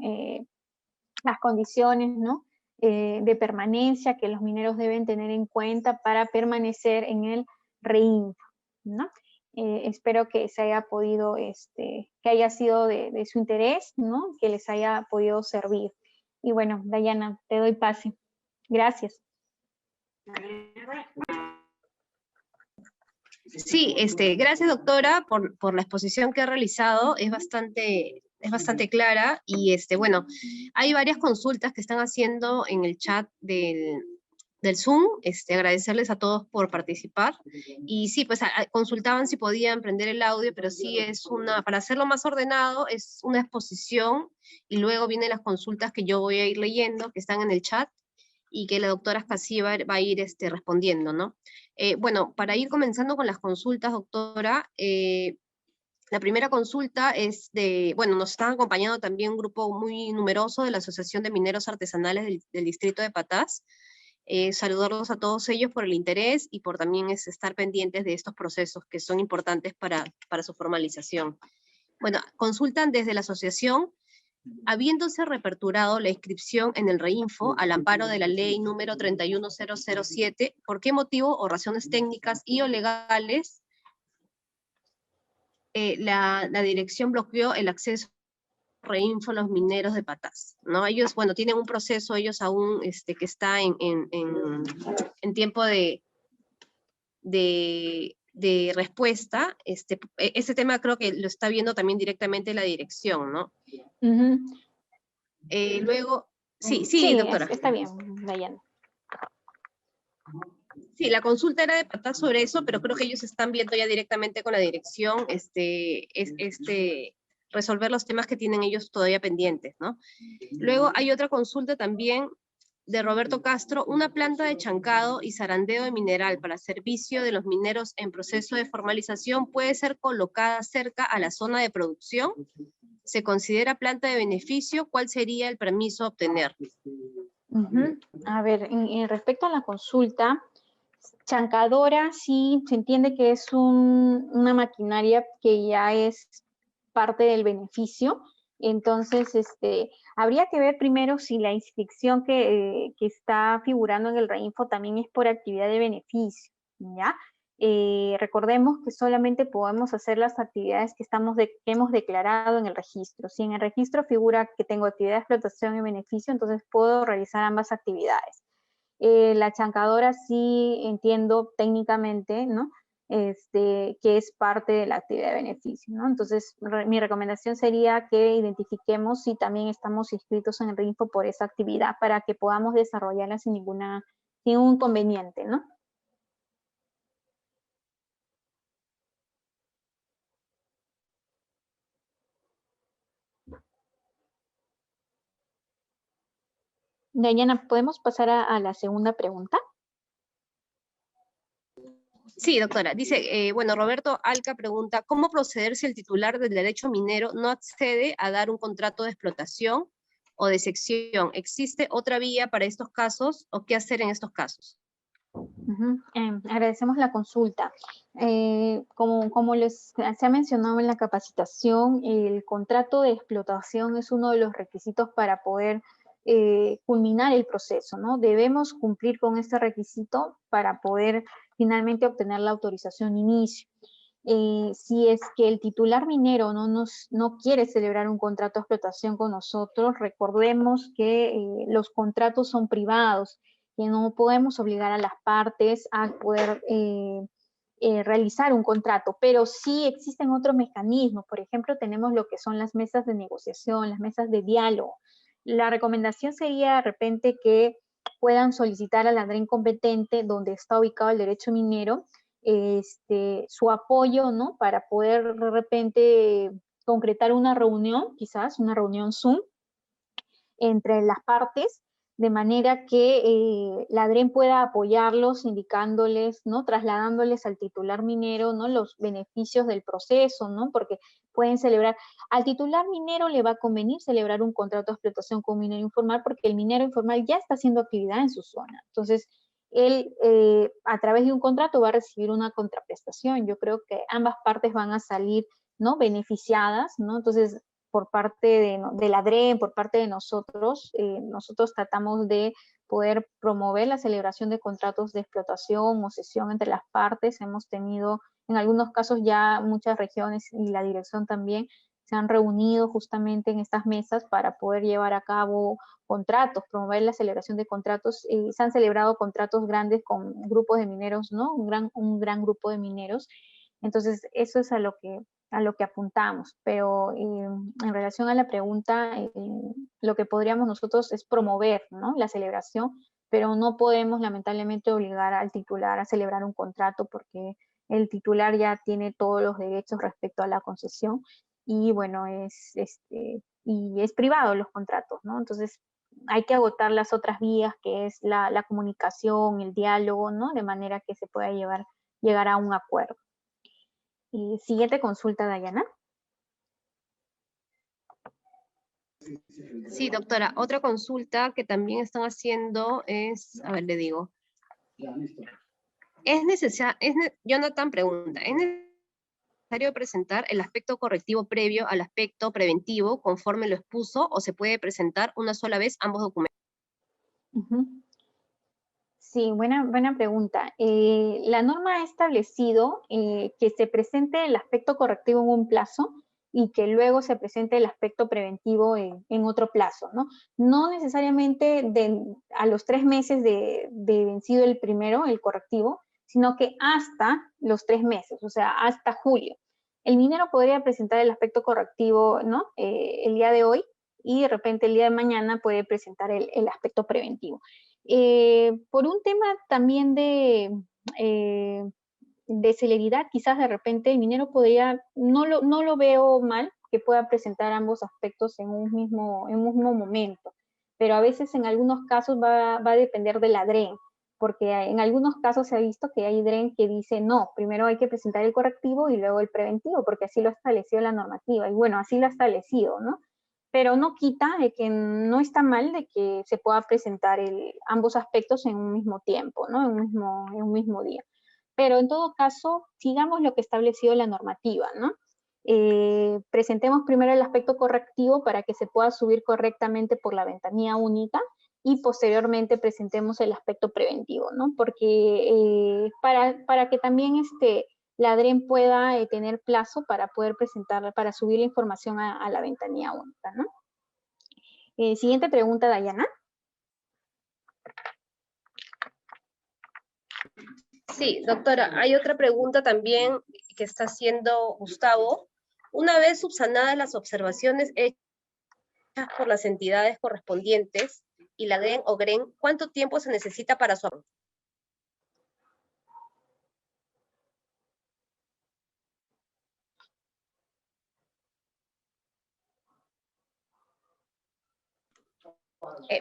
las condiciones, ¿no?, de permanencia que los mineros deben tener en cuenta para permanecer en el REINFO, ¿no? Espero que se haya podido, que haya sido de su interés, ¿no?, que les haya podido servir. Y bueno, Dayana, te doy pase. Gracias. Sí, gracias, doctora, por la exposición que ha realizado. Es bastante clara y, bueno, hay varias consultas que están haciendo en el chat del Zoom. Agradecerles a todos por participar. Y sí, pues consultaban si podían prender el audio, pero sí para hacerlo más ordenado, es una exposición y luego vienen las consultas que yo voy a ir leyendo, que están en el chat, y que la doctora Escasíbar va a ir respondiendo, ¿no? Bueno, para ir comenzando con las consultas, doctora, la primera consulta es bueno, nos están acompañando también un grupo muy numeroso de la Asociación de Mineros Artesanales del Distrito de Patás. Saludarlos a todos ellos por el interés y por también estar pendientes de estos procesos que son importantes para su formalización. Bueno, consultan desde la asociación: habiéndose reaperturado la inscripción en el REINFO al amparo de la ley número 31007, ¿por qué motivo o razones técnicas y o legales la dirección bloqueó el acceso al REINFO a los mineros de Patás? ¿No? Ellos, bueno, tienen un proceso, ellos aún que está en tiempo de respuesta. Este tema creo que lo está viendo también directamente la dirección, ¿no? Luego, sí, doctora. Está bien, Dayana. Sí, la consulta era de tratar sobre eso, pero creo que ellos están viendo ya directamente con la dirección, resolver los temas que tienen ellos todavía pendientes, ¿no? Luego hay otra consulta también de Roberto Castro, una planta de chancado y zarandeo de mineral para servicio de los mineros en proceso de formalización puede ser colocada cerca a la zona de producción. ¿Se considera planta de beneficio? ¿Cuál sería el permiso a obtener? A ver, en respecto a la consulta, chancadora sí se entiende que es una maquinaria que ya es parte del beneficio. Entonces, habría que ver primero si la inscripción que está figurando en el REINFO también es por actividad de beneficio, ¿ya? Recordemos que solamente podemos hacer las actividades que hemos declarado en el registro. Si en el registro figura que tengo actividad de explotación y beneficio, entonces puedo realizar ambas actividades. La chancadora sí entiendo técnicamente, ¿no? Que es parte de la actividad de beneficio, ¿no? Entonces, mi recomendación sería que identifiquemos si también estamos inscritos en el RINFO por esa actividad para que podamos desarrollarla sin ningún inconveniente, ¿no? Dayana, ¿podemos pasar a la segunda pregunta? Sí, doctora. Dice, bueno, Roberto Alca pregunta, ¿cómo proceder si el titular del derecho minero no accede a dar un contrato de explotación o de sección? ¿Existe otra vía para estos casos o qué hacer en estos casos? Agradecemos la consulta. Como se ha mencionado en la capacitación, el contrato de explotación es uno de los requisitos para poder culminar el proceso, ¿no? Debemos cumplir con este requisito para poder finalmente obtener la autorización de inicio. Si es que el titular minero no quiere celebrar un contrato de explotación con nosotros, recordemos que los contratos son privados, que no podemos obligar a las partes a poder realizar un contrato, pero sí existen otros mecanismos. Por ejemplo, tenemos lo que son las mesas de negociación, las mesas de diálogo. La recomendación sería de repente que puedan solicitar al ADREN competente donde está ubicado el derecho minero su apoyo, ¿no? Para poder de repente concretar una reunión, quizás una reunión Zoom, entre las partes, de manera que la ADREN pueda apoyarlos, indicándoles, ¿no? Trasladándoles al titular minero, ¿no? Los beneficios del proceso, ¿no? Porque pueden celebrar, al titular minero le va a convenir celebrar un contrato de explotación con un minero informal porque el minero informal ya está haciendo actividad en su zona. Entonces, él a través de un contrato va a recibir una contraprestación. Yo creo que ambas partes van a salir, ¿no? Beneficiadas, ¿no? Entonces, por parte de la DREN, por parte de nosotros, nosotros tratamos de poder promover la celebración de contratos de explotación o cesión entre las partes. Hemos tenido, en algunos casos ya muchas regiones y la dirección también se han reunido justamente en estas mesas para poder llevar a cabo contratos, promover la celebración de contratos. Se han celebrado contratos grandes con grupos de mineros, ¿no? Un gran grupo de mineros. Entonces, eso es a lo que apuntamos, pero en relación a la pregunta, lo que podríamos nosotros es promover, ¿no? La celebración, pero no podemos lamentablemente obligar al titular a celebrar un contrato porque el titular ya tiene todos los derechos respecto a la concesión y bueno, y es privado los contratos, ¿no? Entonces hay que agotar las otras vías que es la comunicación, el diálogo, ¿no? De manera que se pueda llegar a un acuerdo. Siguiente consulta, Dayana. Sí, doctora. Otra consulta que también están haciendo es, a ver, le digo. Jonathan pregunta, ¿es necesario presentar el aspecto correctivo previo al aspecto preventivo conforme lo expuso o se puede presentar una sola vez ambos documentos? Sí, buena pregunta. La norma ha establecido que se presente el aspecto correctivo en un plazo y que luego se presente el aspecto preventivo en otro plazo, ¿no? No necesariamente a los 3 meses de vencido el primero, el correctivo, sino que hasta los 3 meses, o sea, hasta julio. El minero podría presentar el aspecto correctivo, ¿no? El día de hoy y de repente el día de mañana puede presentar el aspecto preventivo. Por un tema también de celeridad, quizás de repente el minero podría, no lo veo mal, que pueda presentar ambos aspectos en un mismo momento, pero a veces en algunos casos va a depender de la DREN, porque en algunos casos se ha visto que hay DREN que dice, no, primero hay que presentar el correctivo y luego el preventivo, porque así lo ha establecido la normativa, y bueno, así lo ha establecido, ¿no? Pero no quita de que no está mal de que se pueda presentar ambos aspectos en un mismo tiempo, ¿no? En un mismo día. Pero en todo caso, sigamos lo que ha establecido la normativa, ¿no? Presentemos primero el aspecto correctivo para que se pueda subir correctamente por la ventanilla única y posteriormente presentemos el aspecto preventivo, ¿no? Porque para que también la DREN pueda tener plazo para poder presentar, para subir la información a la ventanilla única, ¿no? Siguiente pregunta, Dayana. Sí, doctora, hay otra pregunta también que está haciendo Gustavo. Una vez subsanadas las observaciones hechas por las entidades correspondientes y la DREN o GREN, ¿cuánto tiempo se necesita para su...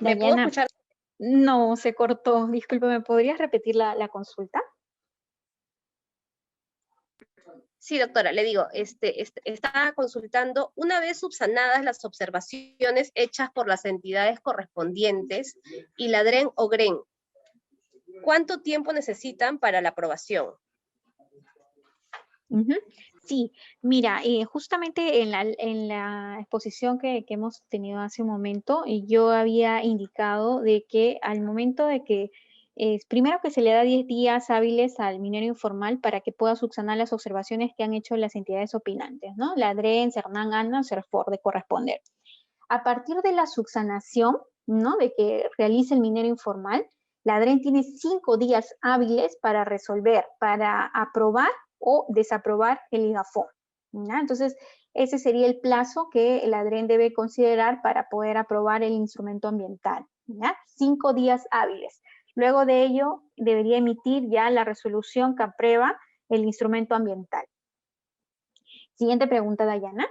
¿Me puedo Dayana, escuchar? no, se cortó. Disculpe, ¿me podrías repetir la consulta? Sí, doctora, le digo, está consultando, una vez subsanadas las observaciones hechas por las entidades correspondientes y la DREN o GREN, ¿cuánto tiempo necesitan para la aprobación? Sí, mira, justamente en la exposición que hemos tenido hace un momento, yo había indicado de que al momento de que, primero que se le da 10 días hábiles al minero informal para que pueda subsanar las observaciones que han hecho las entidades opinantes, ¿no? La DREN, CERNAN, ANA, CERFOR, de corresponder. A partir de la subsanación, ¿no? De que realice el minero informal, la DREN tiene 5 días hábiles para resolver, para aprobar o desaprobar el IGAFON. ¿Ya? Entonces, ese sería el plazo que la DREN debe considerar para poder aprobar el instrumento ambiental. ¿Ya? 5 días hábiles. Luego de ello, debería emitir ya la resolución que aprueba el instrumento ambiental. Siguiente pregunta, Dayana.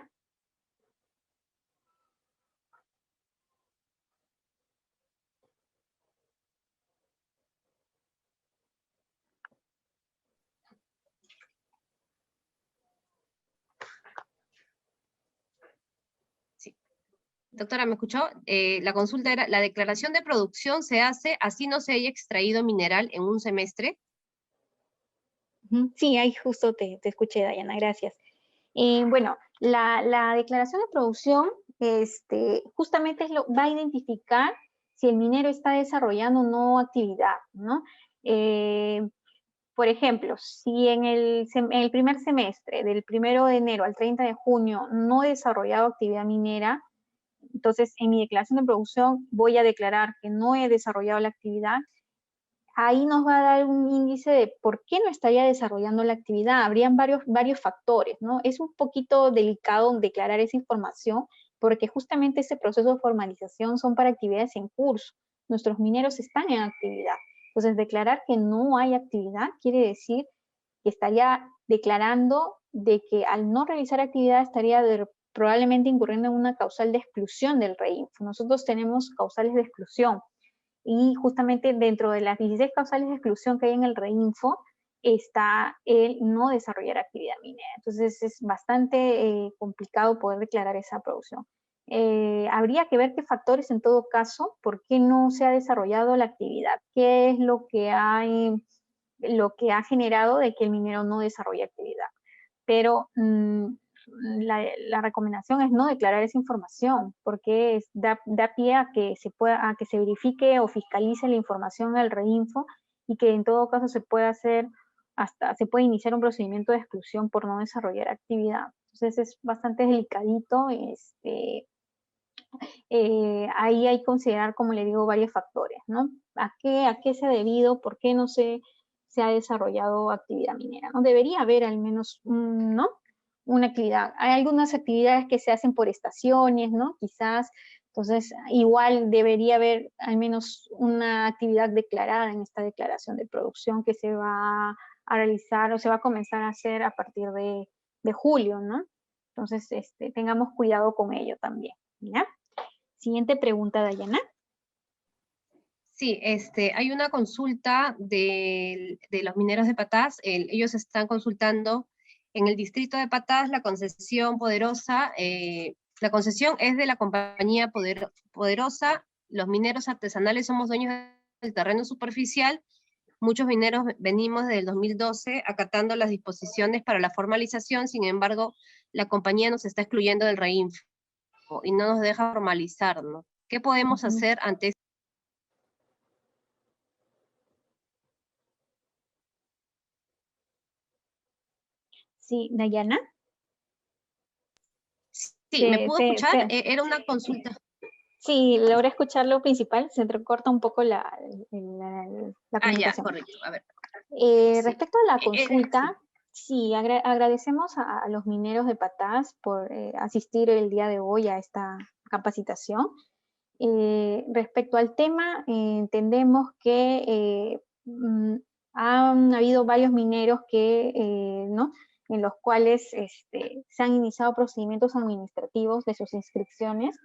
Doctora, ¿me escuchó? La consulta era, ¿la declaración de producción se hace así no se haya extraído mineral en un semestre? Sí, ahí justo te escuché, Dayana, gracias. Bueno, la declaración de producción justamente va a identificar si el minero está desarrollando o no actividad, ¿no? Por ejemplo, si en el primer semestre, del 1 de enero al 30 de junio, no he desarrollado actividad minera, entonces en mi declaración de producción voy a declarar que no he desarrollado la actividad. Ahí nos va a dar un índice de por qué no estaría desarrollando la actividad. Habrían varios factores, ¿no? Es un poquito delicado declarar esa información porque justamente ese proceso de formalización son para actividades en curso. Nuestros mineros están en actividad. Entonces, declarar que no hay actividad quiere decir que estaría declarando de que al no realizar actividad estaría probablemente incurriendo en una causal de exclusión del REINFO. Nosotros tenemos causales de exclusión y justamente dentro de las 16 causales de exclusión que hay en el REINFO está el no desarrollar actividad minera. Entonces es bastante complicado poder declarar esa producción. Habría que ver qué factores en todo caso, por qué no se ha desarrollado la actividad, qué es lo que ha generado de que el minero no desarrolle actividad. Pero la recomendación es no declarar esa información, porque da pie a que se verifique o fiscalice la información del REINFO y que en todo caso se puede iniciar un procedimiento de exclusión por no desarrollar actividad. Entonces es bastante delicadito. Ahí hay que considerar, como le digo, varios factores, ¿no? ¿A qué se ha debido? ¿Por qué no se ha desarrollado actividad minera? ¿No? Debería haber al menos, ¿no? Una actividad. Hay algunas actividades que se hacen por estaciones, ¿no? Quizás Entonces, igual debería haber al menos una actividad declarada en esta declaración de producción que se va a realizar o se va a comenzar a hacer a partir de julio, ¿no? Entonces, tengamos cuidado con ello también, ¿ya? Siguiente pregunta, Dayana. Sí, hay una consulta de los mineros de Patás. Ellos están consultando en el distrito de Patás la concesión Poderosa. La concesión es de la compañía Poderosa. Los mineros artesanales somos dueños del terreno superficial. Muchos mineros venimos desde el 2012 acatando las disposiciones para la formalización. Sin embargo, la compañía nos está excluyendo del REINFO y no nos deja formalizarnos. ¿Qué podemos hacer ante esto? Sí, Dayana. Sí, ¿me pudo escuchar? Era una consulta. Sí, logré escuchar lo principal, se entrecorta un poco la comunicación. Ya, correcto, a ver. Respecto a la consulta, sí, agradecemos a los mineros de Patás por asistir el día de hoy a esta capacitación. Respecto al tema, entendemos que han habido varios mineros que, ¿no?, en los cuales se han iniciado procedimientos administrativos de sus inscripciones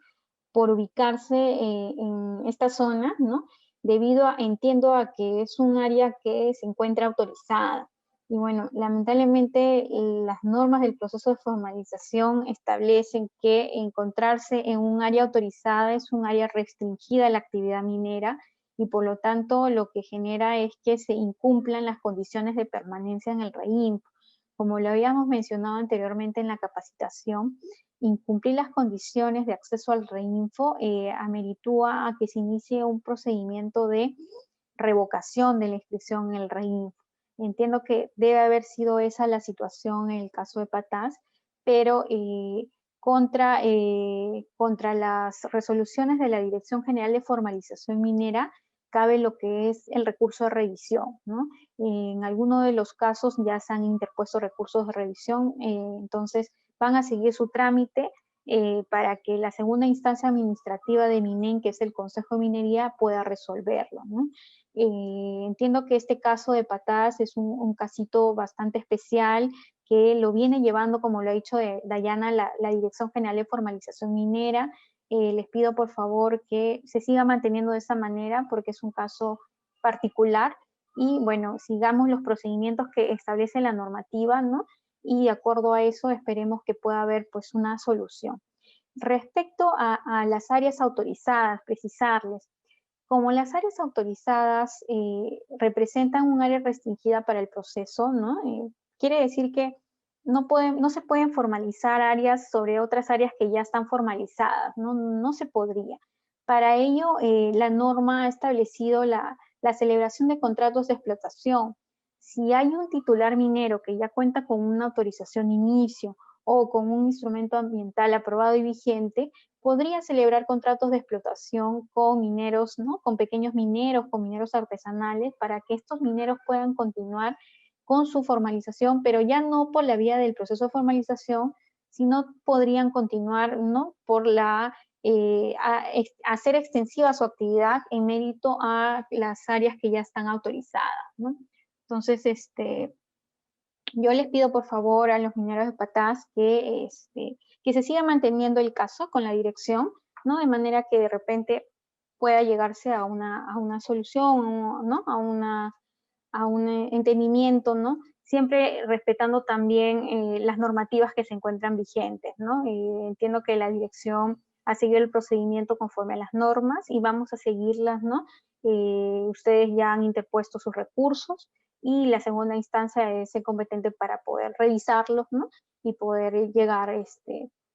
por ubicarse en esta zona, ¿no? Debido a, entiendo a que es un área que se encuentra autorizada. Y bueno, lamentablemente las normas del proceso de formalización establecen que encontrarse en un área autorizada es un área restringida a la actividad minera y por lo tanto lo que genera es que se incumplan las condiciones de permanencia en el REINFO. Como lo habíamos mencionado anteriormente en la capacitación, incumplir las condiciones de acceso al REINFO ameritúa a que se inicie un procedimiento de revocación de la inscripción en el REINFO. Entiendo que debe haber sido esa la situación en el caso de Patás, pero contra las resoluciones de la Dirección General de Formalización Minera cabe lo que es el recurso de revisión, ¿no? En algunos de los casos ya se han interpuesto recursos de revisión, entonces van a seguir su trámite para que la segunda instancia administrativa de MINEN, que es el Consejo de Minería, pueda resolverlo, ¿no? Entiendo que este caso de Patás es un casito bastante especial que lo viene llevando, como lo ha dicho Dayana, la Dirección General de Formalización Minera. Les pido por favor que se siga manteniendo de esa manera porque es un caso particular y bueno, sigamos los procedimientos que establece la normativa, ¿no? Y de acuerdo a eso esperemos que pueda haber pues una solución. Respecto a las áreas autorizadas, precisarles, como las áreas autorizadas representan un área restringida para el proceso, ¿no? Quiere decir que no se pueden formalizar áreas sobre otras áreas que ya están formalizadas, no se podría. Para ello, la norma ha establecido la celebración de contratos de explotación. Si hay un titular minero que ya cuenta con una autorización de inicio o con un instrumento ambiental aprobado y vigente, podría celebrar contratos de explotación con mineros, ¿no? Con pequeños mineros, con mineros artesanales, para que estos mineros puedan continuar con su formalización, pero ya no por la vía del proceso de formalización, sino podrían continuar, ¿no?, por hacer extensiva su actividad en mérito a las áreas que ya están autorizadas, ¿no? Entonces, yo les pido por favor a los mineros de Patás que se siga manteniendo el caso con la dirección, ¿no? De manera que de repente pueda llegarse a una solución, ¿no? A un entendimiento, ¿no? Siempre respetando también las normativas que se encuentran vigentes, ¿no? Entiendo que la dirección ha seguido el procedimiento conforme a las normas y vamos a seguirlas, ¿no? Ustedes ya han interpuesto sus recursos y la segunda instancia es el competente para poder revisarlos, ¿no? Y poder llegar,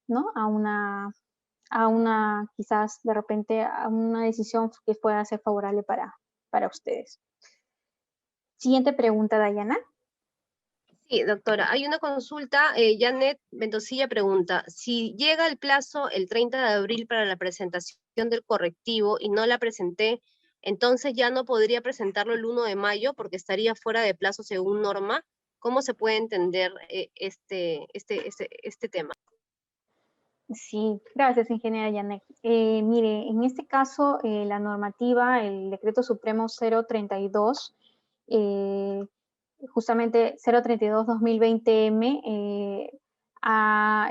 ¿no? A una, quizás de repente, a una decisión que pueda ser favorable para ustedes. Siguiente pregunta, Dayana. Sí, doctora, hay una consulta, Janet Mendocilla pregunta, si llega el plazo el 30 de abril para la presentación del correctivo y no la presenté, entonces ya no podría presentarlo el 1 de mayo porque estaría fuera de plazo según norma. ¿Cómo se puede entender este tema? Sí, gracias, ingeniera Yanek. Mire, en este caso, la normativa, el Decreto Supremo 032, justamente 032-2020M,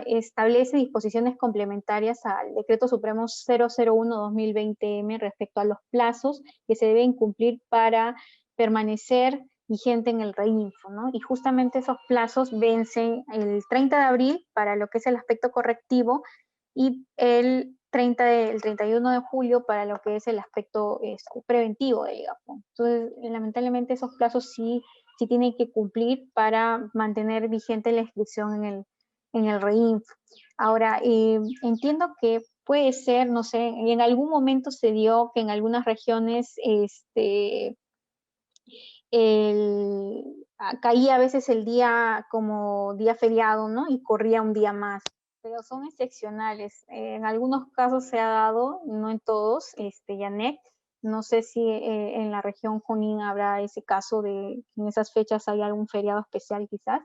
establece disposiciones complementarias al Decreto Supremo 001-2020M respecto a los plazos que se deben cumplir para permanecer vigente en el REINFO, ¿no? Y justamente esos plazos vencen el 30 de abril para lo que es el aspecto correctivo y el 31 de julio para lo que es el aspecto preventivo del IGAPO. Entonces, lamentablemente esos plazos sí tienen que cumplir para mantener vigente la inscripción en el REINF. Ahora, entiendo que puede ser, no sé, en algún momento se dio que en algunas regiones caía a veces el día como día feriado, ¿no? Y corría un día más, pero son excepcionales. En algunos casos se ha dado, no en todos, Yanet. No sé si en la región Junín habrá ese caso de que en esas fechas hay algún feriado especial quizás,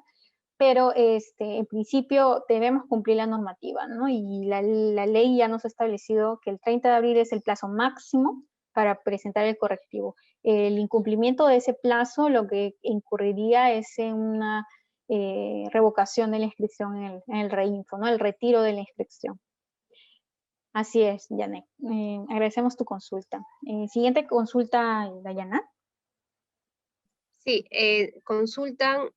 pero en principio debemos cumplir la normativa, ¿no? Y la ley ya nos ha establecido que el 30 de abril es el plazo máximo para presentar el correctivo. El incumplimiento de ese plazo lo que incurriría es en una revocación de la inscripción en el REINFO, ¿no? El retiro de la inscripción. Así es, Janet. Agradecemos tu consulta. Siguiente consulta, Dayana. Sí, consultan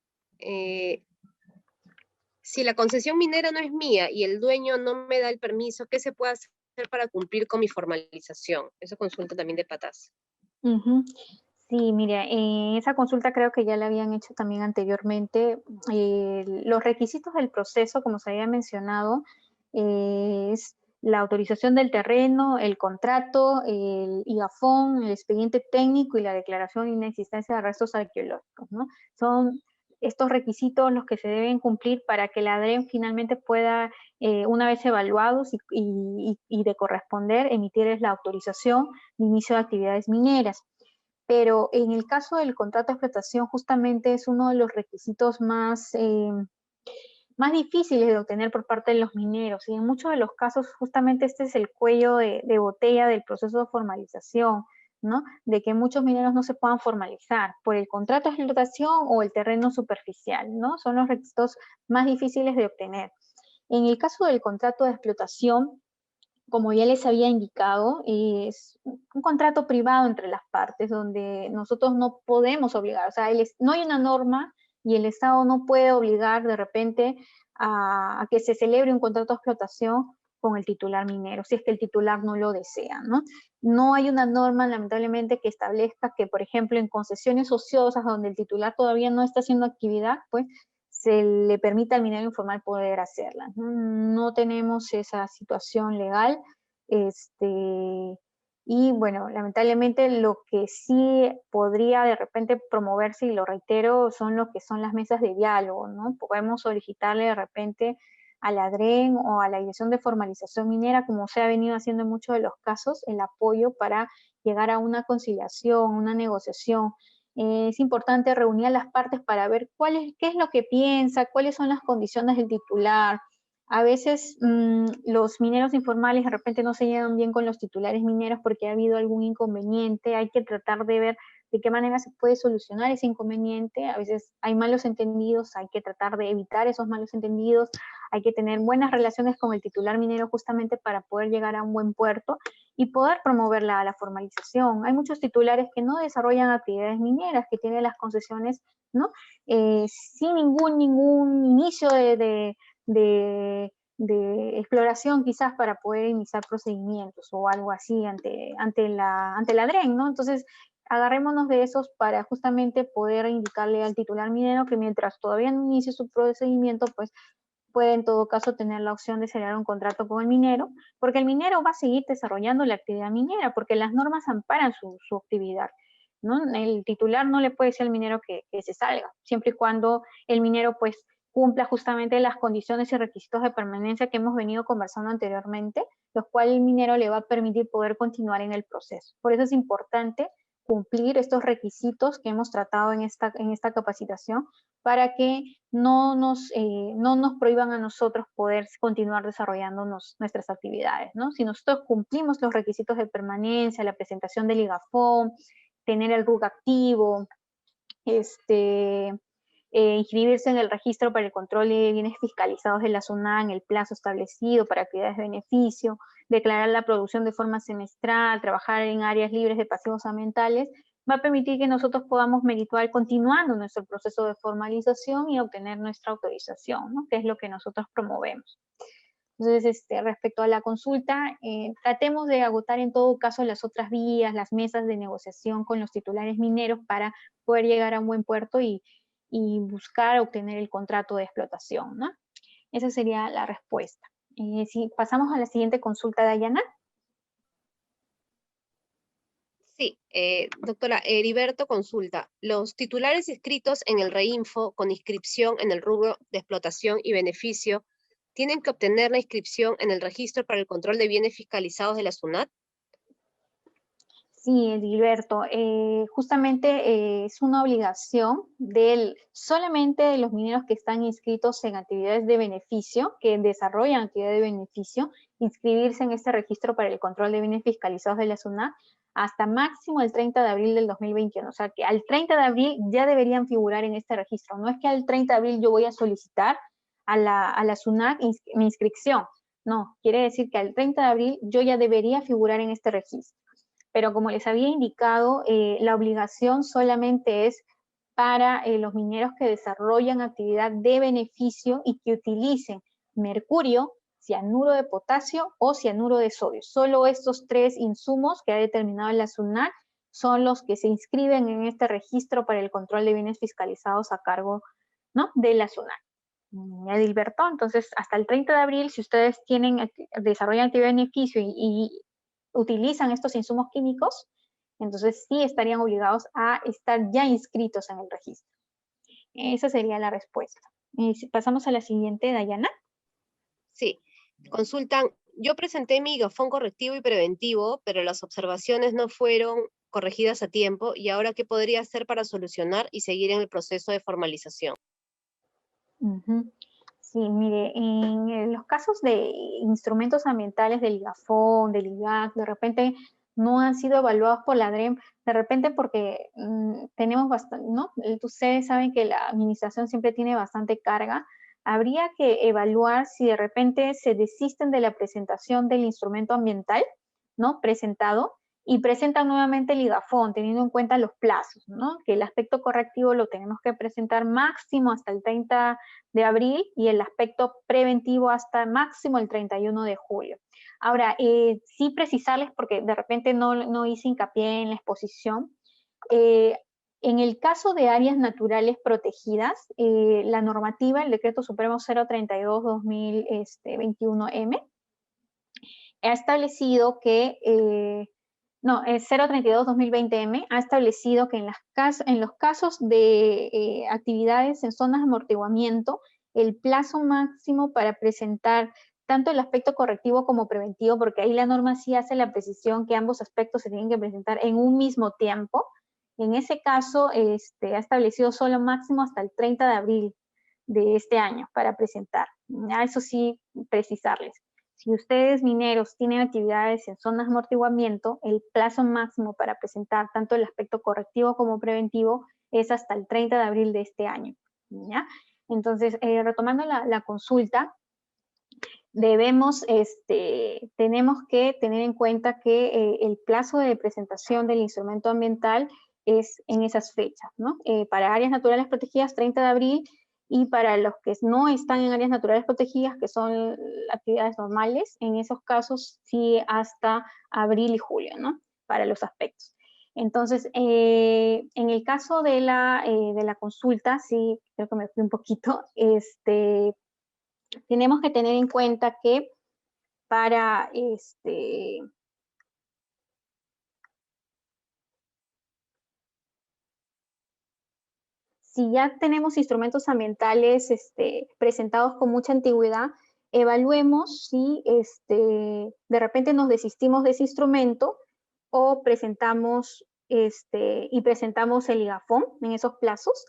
si la concesión minera no es mía y el dueño no me da el permiso, ¿qué se puede hacer para cumplir con mi formalización? Esa consulta también de patas. Sí, mira, esa consulta creo que ya la habían hecho también anteriormente. Los requisitos del proceso, como se había mencionado, es la autorización del terreno, el contrato, el IGAFON, el expediente técnico y la declaración de inexistencia de restos arqueológicos, ¿no? Son estos requisitos los que se deben cumplir para que la ADREN finalmente pueda, una vez evaluados y de corresponder, emitirles la autorización de inicio de actividades mineras. Pero en el caso del contrato de explotación justamente es uno de los requisitos más difíciles de obtener por parte de los mineros, y en muchos de los casos justamente este es el cuello de botella del proceso de formalización, ¿no? De que muchos mineros no se puedan formalizar por el contrato de explotación o el terreno superficial, ¿no? Son los requisitos más difíciles de obtener. En el caso del contrato de explotación, como ya les había indicado, es un contrato privado entre las partes donde nosotros no podemos obligar, o sea, no hay una norma y el Estado no puede obligar de repente a que se celebre un contrato de explotación con el titular minero, si es que el titular no lo desea, ¿no? No hay una norma, lamentablemente, que establezca que, por ejemplo, en concesiones ociosas donde el titular todavía no está haciendo actividad, pues se le permita al minero informal poder hacerla. No tenemos esa situación legal. Y bueno, lamentablemente lo que sí podría de repente promoverse, y lo reitero, son lo que son las mesas de diálogo, ¿no? Podemos solicitarle de repente a la DREN o a la Dirección de Formalización Minera, como se ha venido haciendo en muchos de los casos, el apoyo para llegar a una conciliación, una negociación. Es importante reunir a las partes para ver qué es lo que piensa, cuáles son las condiciones del titular. A veces los mineros informales de repente no se llevan bien con los titulares mineros porque ha habido algún inconveniente. Hay que tratar de ver de qué manera se puede solucionar ese inconveniente. A veces hay malos entendidos, hay que tratar de evitar esos malos entendidos. Hay que tener buenas relaciones con el titular minero justamente para poder llegar a un buen puerto y poder promover la formalización. Hay muchos titulares que no desarrollan actividades mineras, que tienen las concesiones, ¿no? Sin ningún inicio de exploración quizás para poder iniciar procedimientos o algo así ante la DREN, ¿no? Entonces, agarrémonos de esos para justamente poder indicarle al titular minero que mientras todavía no inicie su procedimiento, pues puede en todo caso tener la opción de celebrar un contrato con el minero, porque el minero va a seguir desarrollando la actividad minera, porque las normas amparan su actividad, ¿no? El titular no le puede decir al minero que se salga, siempre y cuando el minero pues cumpla justamente las condiciones y requisitos de permanencia que hemos venido conversando anteriormente, los cuales el minero le va a permitir poder continuar en el proceso. Por eso es importante cumplir estos requisitos que hemos tratado en esta capacitación para que no nos prohíban a nosotros poder continuar desarrollando nuestras actividades, ¿no? Si nosotros cumplimos los requisitos de permanencia, la presentación del IGAFON, tener el RUC activo, inscribirse en el registro para el control de bienes fiscalizados de la SUNAT en el plazo establecido para actividades de beneficio, declarar la producción de forma semestral, trabajar en áreas libres de pasivos ambientales, va a permitir que nosotros podamos merituar continuando nuestro proceso de formalización y obtener nuestra autorización, ¿no? Que es lo que nosotros promovemos. Entonces, respecto a la consulta, tratemos de agotar en todo caso las otras vías, las mesas de negociación con los titulares mineros para poder llegar a un buen puerto y buscar obtener el contrato de explotación, ¿no? Esa sería la respuesta. Si pasamos a la siguiente consulta, Dayana. Sí, doctora, Heriberto consulta. Los titulares inscritos en el REINFO con inscripción en el rubro de explotación y beneficio tienen que obtener la inscripción en el registro para el control de bienes fiscalizados de la SUNAT. Sí, Edilberto, justamente es una obligación solamente de los mineros que están inscritos en actividades de beneficio, que desarrollan actividades de beneficio, inscribirse en este registro para el control de bienes fiscalizados de la SUNAT hasta máximo el 30 de abril del 2021. O sea que al 30 de abril ya deberían figurar en este registro. No es que al 30 de abril yo voy a solicitar a la SUNAT mi inscripción. No, quiere decir que al 30 de abril yo ya debería figurar en este registro. Pero como les había indicado, la obligación solamente es para los mineros que desarrollan actividad de beneficio y que utilicen mercurio, cianuro de potasio o cianuro de sodio. Solo estos tres insumos que ha determinado la SUNAT son los que se inscriben en este registro para el control de bienes fiscalizados a cargo, ¿no?, de la SUNAT. Edilberto, entonces hasta el 30 de abril, si ustedes desarrollan actividad de beneficio y utilizan estos insumos químicos, entonces sí estarían obligados a estar ya inscritos en el registro. Esa sería la respuesta. Si pasamos a la siguiente, Dayana. Sí, consultan. Yo presenté mi IGAFON correctivo y preventivo, pero las observaciones no fueron corregidas a tiempo. ¿Y ahora qué podría hacer para solucionar y seguir en el proceso de formalización? Sí, mire, en los casos de instrumentos ambientales del IGAFON, del IGAC, de repente no han sido evaluados por la DREM, de repente porque tenemos bastante, ¿no? Ustedes saben que la administración siempre tiene bastante carga. Habría que evaluar si de repente se desisten de la presentación del instrumento ambiental, ¿no?, presentado, y presentan nuevamente el IGAFON, teniendo en cuenta los plazos, ¿no? Que el aspecto correctivo lo tenemos que presentar máximo hasta el 30 de abril y el aspecto preventivo hasta máximo el 31 de julio. Ahora, sí precisarles, porque de repente no hice hincapié en la exposición, en el caso de áreas naturales protegidas, la normativa, el Decreto Supremo 032-2021M, ha establecido que, es 032-2020M, ha establecido que en los casos de actividades en zonas de amortiguamiento, el plazo máximo para presentar tanto el aspecto correctivo como preventivo, porque ahí la norma sí hace la precisión que ambos aspectos se tienen que presentar en un mismo tiempo. En ese caso, ha establecido solo máximo hasta el 30 de abril de este año para presentar. Eso sí, precisarles. Si ustedes mineros tienen actividades en zonas de amortiguamiento, el plazo máximo para presentar tanto el aspecto correctivo como preventivo es hasta el 30 de abril de este año, ¿ya? Entonces, retomando la consulta, tenemos que tener en cuenta que el plazo de presentación del instrumento ambiental es en esas fechas, ¿no? Para áreas naturales protegidas, 30 de abril, y para los que no están en áreas naturales protegidas, que son actividades normales, en esos casos sí hasta abril y julio, ¿no? Para los aspectos. Entonces, en el caso de la consulta, sí, creo que me fui un poquito, tenemos que tener en cuenta que para si ya tenemos instrumentos ambientales presentados con mucha antigüedad, evaluemos si de repente nos desistimos de ese instrumento o presentamos y presentamos el IGAFON en esos plazos,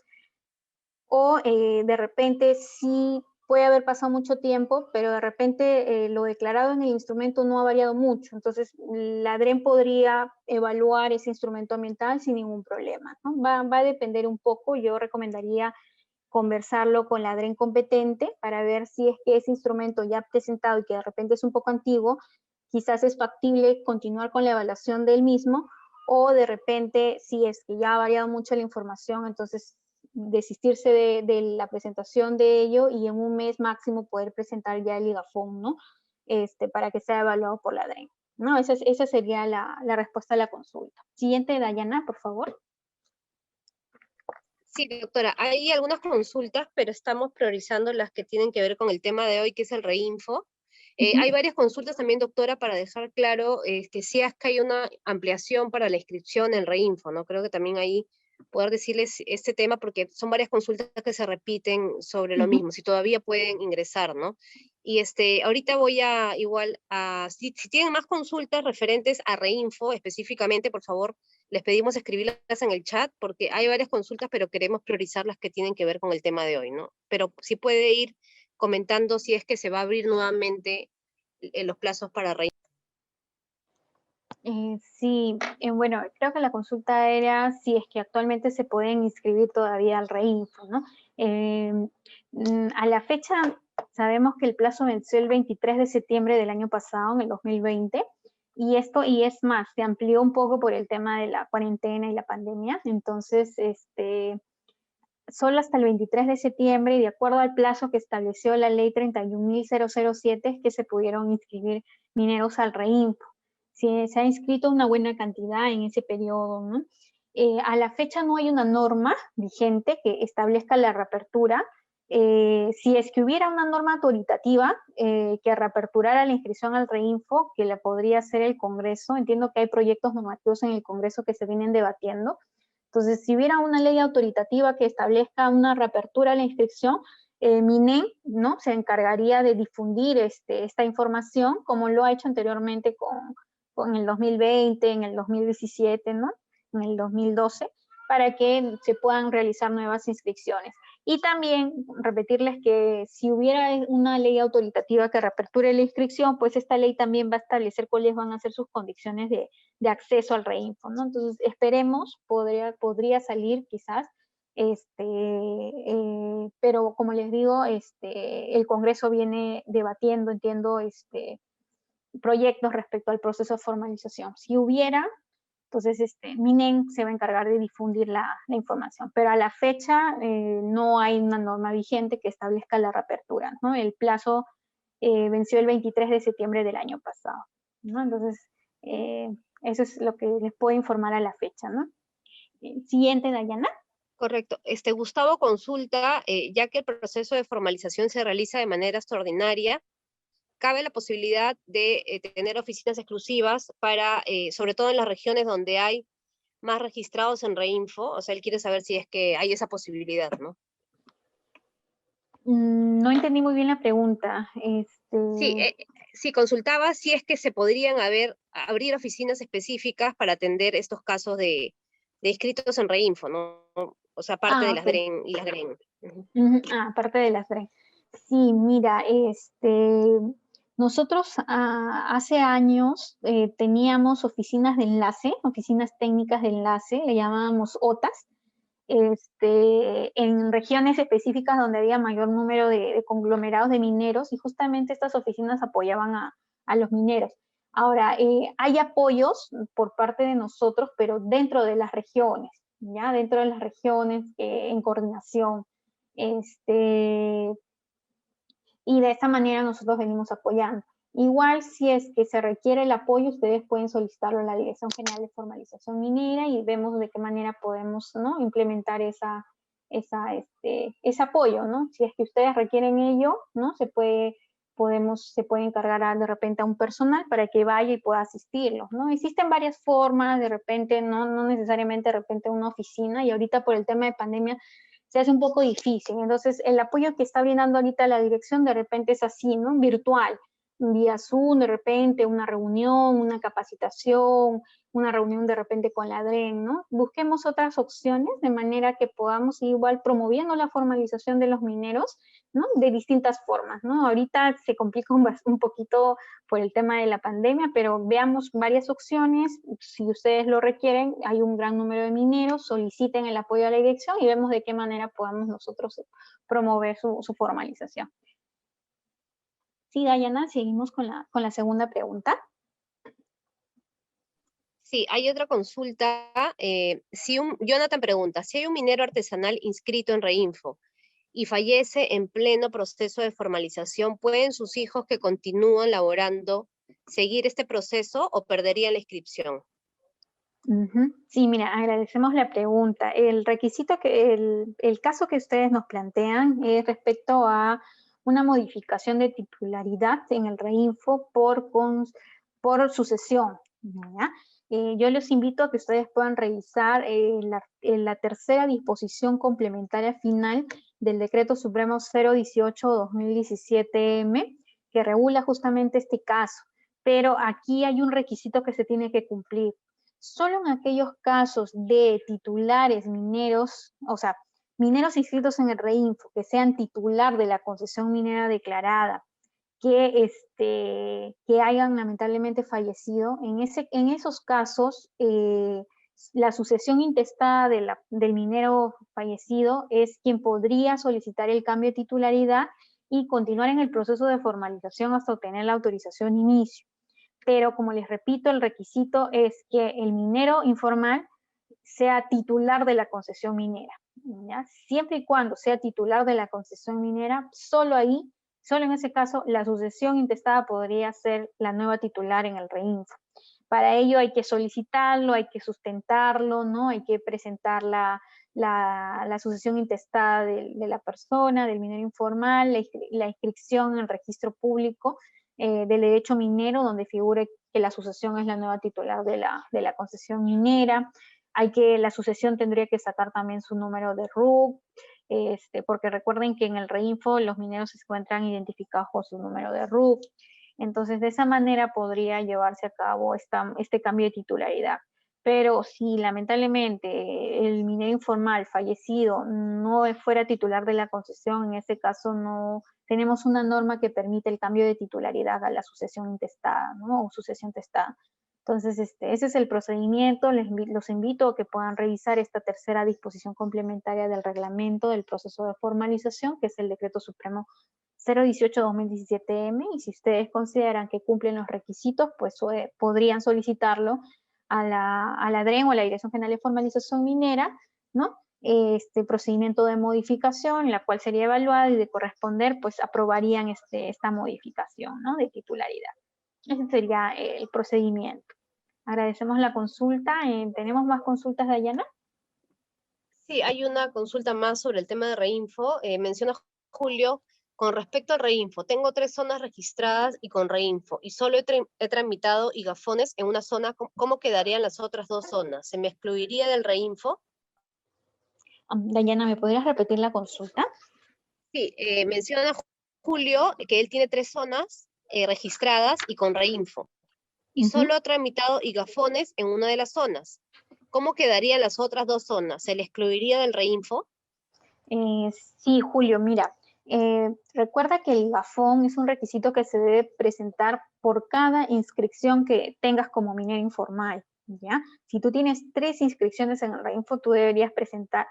o de repente sí puede haber pasado mucho tiempo, pero de repente lo declarado en el instrumento no ha variado mucho, entonces la DREN podría evaluar ese instrumento ambiental sin ningún problema, ¿no? Va a depender un poco, yo recomendaría conversarlo con la DREN competente para ver si es que ese instrumento ya presentado y que de repente es un poco antiguo, quizás es factible continuar con la evaluación del mismo, o de repente si es que ya ha variado mucho la información, entonces desistirse de la presentación de ello y en un mes máximo poder presentar ya el IGAFON, ¿no? Para que sea evaluado por la DREN, ¿no? Esa sería la respuesta a la consulta. Siguiente, Dayana, por favor. Sí, doctora, hay algunas consultas, pero estamos priorizando las que tienen que ver con el tema de hoy, que es el reinfo. Hay varias consultas también, doctora, para dejar claro que si es que hay una ampliación para la inscripción en reinfo, ¿no? Creo que también ahí poder decirles este tema, porque son varias consultas que se repiten sobre lo mismo, si todavía pueden ingresar, ¿no? Y ahorita voy a si tienen más consultas referentes a reinfo específicamente, por favor, les pedimos escribirlas en el chat, porque hay varias consultas, pero queremos priorizar las que tienen que ver con el tema de hoy, ¿no? Pero si puede ir comentando si es que se va a abrir nuevamente los plazos para reinfo. Sí, bueno, creo que la consulta era si es que actualmente se pueden inscribir todavía al reinfo, ¿no? A la fecha sabemos que el plazo venció el 23 de septiembre del año pasado, en el 2020, y es más, se amplió un poco por el tema de la cuarentena y la pandemia, entonces, solo hasta el 23 de septiembre, y de acuerdo al plazo que estableció la ley 31.007, es que se pudieron inscribir mineros al reinfo. Se ha inscrito una buena cantidad en ese periodo, ¿no? A la fecha no hay una norma vigente que establezca la reapertura. Si es que hubiera una norma autoritativa que reaperturara la inscripción al reinfo, que la podría hacer el Congreso, entiendo que hay proyectos normativos en el Congreso que se vienen debatiendo. Entonces, si hubiera una ley autoritativa que establezca una reapertura a la inscripción, MINEM, ¿no?, se encargaría de difundir esta información, como lo ha hecho anteriormente con el 2020, en el 2017, ¿no?, en el 2012, para que se puedan realizar nuevas inscripciones. Y también repetirles que si hubiera una ley autoritativa que reaperture la inscripción, pues esta ley también va a establecer cuáles van a ser sus condiciones de acceso al reinfo, ¿no? Entonces, esperemos, podría salir quizás, pero como les digo, el Congreso viene debatiendo, entiendo, proyectos respecto al proceso de formalización. Si hubiera, entonces MINEM se va a encargar de difundir la información, pero a la fecha no hay una norma vigente que establezca la reapertura, ¿no? El plazo venció el 23 de septiembre del año pasado, ¿no? Entonces, eso es lo que les puedo informar a la fecha, ¿no? Siguiente, Dayana. Correcto. Gustavo consulta, ya que el proceso de formalización se realiza de manera extraordinaria, cabe la posibilidad de tener oficinas exclusivas para, sobre todo en las regiones donde hay más registrados en Reinfo. O sea, él quiere saber si es que hay esa posibilidad, ¿no? No entendí muy bien la pregunta. Sí, consultaba si es que se podrían abrir oficinas específicas para atender estos casos de inscritos en Reinfo, ¿no? O sea, aparte de las ok. DREN y las GREN. Aparte de las DREN. Sí, mira, nosotros hace años teníamos oficinas de enlace, oficinas técnicas de enlace, le llamábamos OTAS, en regiones específicas donde había mayor número de conglomerados de mineros, y justamente estas oficinas apoyaban a los mineros. Ahora, hay apoyos por parte de nosotros, pero dentro de las regiones, ¿ya? Dentro de las regiones, en coordinación. Y de esa manera nosotros venimos apoyando. Igual, si es que se requiere el apoyo, ustedes pueden solicitarlo a la Dirección General de Formalización Minera y vemos de qué manera podemos, ¿no?, implementar ese apoyo, ¿no? Si es que ustedes requieren ello, ¿no?, se puede encargar de repente a un personal para que vaya y pueda asistirlos, ¿no? Existen varias formas, de repente, no necesariamente de repente una oficina, y ahorita por el tema de pandemia se hace un poco difícil. Entonces, el apoyo que está brindando ahorita la dirección de repente es así, ¿no?, virtual. vía Zoom de repente, una reunión, una capacitación, una reunión de repente con la DREN, ¿no? Busquemos otras opciones de manera que podamos ir igual promoviendo la formalización de los mineros, ¿no? De distintas formas, ¿no? Ahorita se complica un poquito por el tema de la pandemia, pero veamos varias opciones. Si ustedes lo requieren, hay un gran número de mineros, soliciten el apoyo a la dirección y vemos de qué manera podamos nosotros promover su formalización. Sí, Dayana, seguimos con la segunda pregunta. Sí, hay otra consulta. Jonathan pregunta, si hay un minero artesanal inscrito en Reinfo y fallece en pleno proceso de formalización, ¿pueden sus hijos que continúan laborando seguir este proceso o perderían la inscripción? Sí, mira, agradecemos la pregunta. El requisito el caso que ustedes nos plantean es respecto a una modificación de titularidad en el Reinfo por sucesión, ¿ya? Yo les invito a que ustedes puedan revisar la tercera disposición complementaria final del Decreto Supremo 018/2017M, que regula justamente este caso. Pero aquí hay un requisito que se tiene que cumplir. Solo en aquellos casos de titulares mineros, o sea, mineros inscritos en el Reinfo, que sean titular de la concesión minera declarada, que hayan lamentablemente fallecido, en esos casos, la sucesión intestada del minero fallecido es quien podría solicitar el cambio de titularidad y continuar en el proceso de formalización hasta obtener la autorización de inicio. Pero como les repito, el requisito es que el minero informal sea titular de la concesión minera, ¿ya? Siempre y cuando sea titular de la concesión minera, solo en ese caso, la sucesión intestada podría ser la nueva titular en el Reinfo. Para ello hay que solicitarlo, hay que sustentarlo, ¿no? Hay que presentar la sucesión intestada de la persona, del minero informal, la inscripción en el registro público del derecho minero, donde figure que la sucesión es la nueva titular de la concesión minera. La sucesión tendría que sacar también su número de RUC, porque recuerden que en el Reinfo los mineros se encuentran identificados con su número de RUC. Entonces, de esa manera podría llevarse a cabo este cambio de titularidad. Pero si lamentablemente el minero informal fallecido no fuera titular de la concesión, en ese caso no tenemos una norma que permite el cambio de titularidad a la sucesión intestada, ¿no? O sucesión testada. Entonces, ese es el procedimiento. Los invito a que puedan revisar esta tercera disposición complementaria del reglamento del proceso de formalización, que es el Decreto Supremo 018/2017M, y si ustedes consideran que cumplen los requisitos, pues podrían solicitarlo a la DREN o a la Dirección General de Formalización Minera, ¿no? Este procedimiento de modificación, la cual sería evaluada, y de corresponder, pues aprobarían esta modificación, ¿no? De titularidad. Ese sería el procedimiento. Agradecemos la consulta. ¿Tenemos más consultas, Dayana? Sí, hay una consulta más sobre el tema de Reinfo. Menciona Julio, con respecto al Reinfo, tengo 3 zonas registradas y con Reinfo, y solo he tramitado igafones en una zona. ¿Cómo quedarían las otras 2 zonas? ¿Se me excluiría del Reinfo? Dayana, ¿me podrías repetir la consulta? Sí, menciona Julio que él tiene 3 zonas registradas y con Reinfo, y solo ha tramitado igafones en una de las zonas. ¿Cómo quedarían las otras 2 zonas? ¿Se le excluiría del Reinfo? Sí, Julio, mira, recuerda que el igafón es un requisito que se debe presentar por cada inscripción que tengas como minero informal, ¿ya? Si tú tienes 3 inscripciones en el Reinfo, tú deberías presentar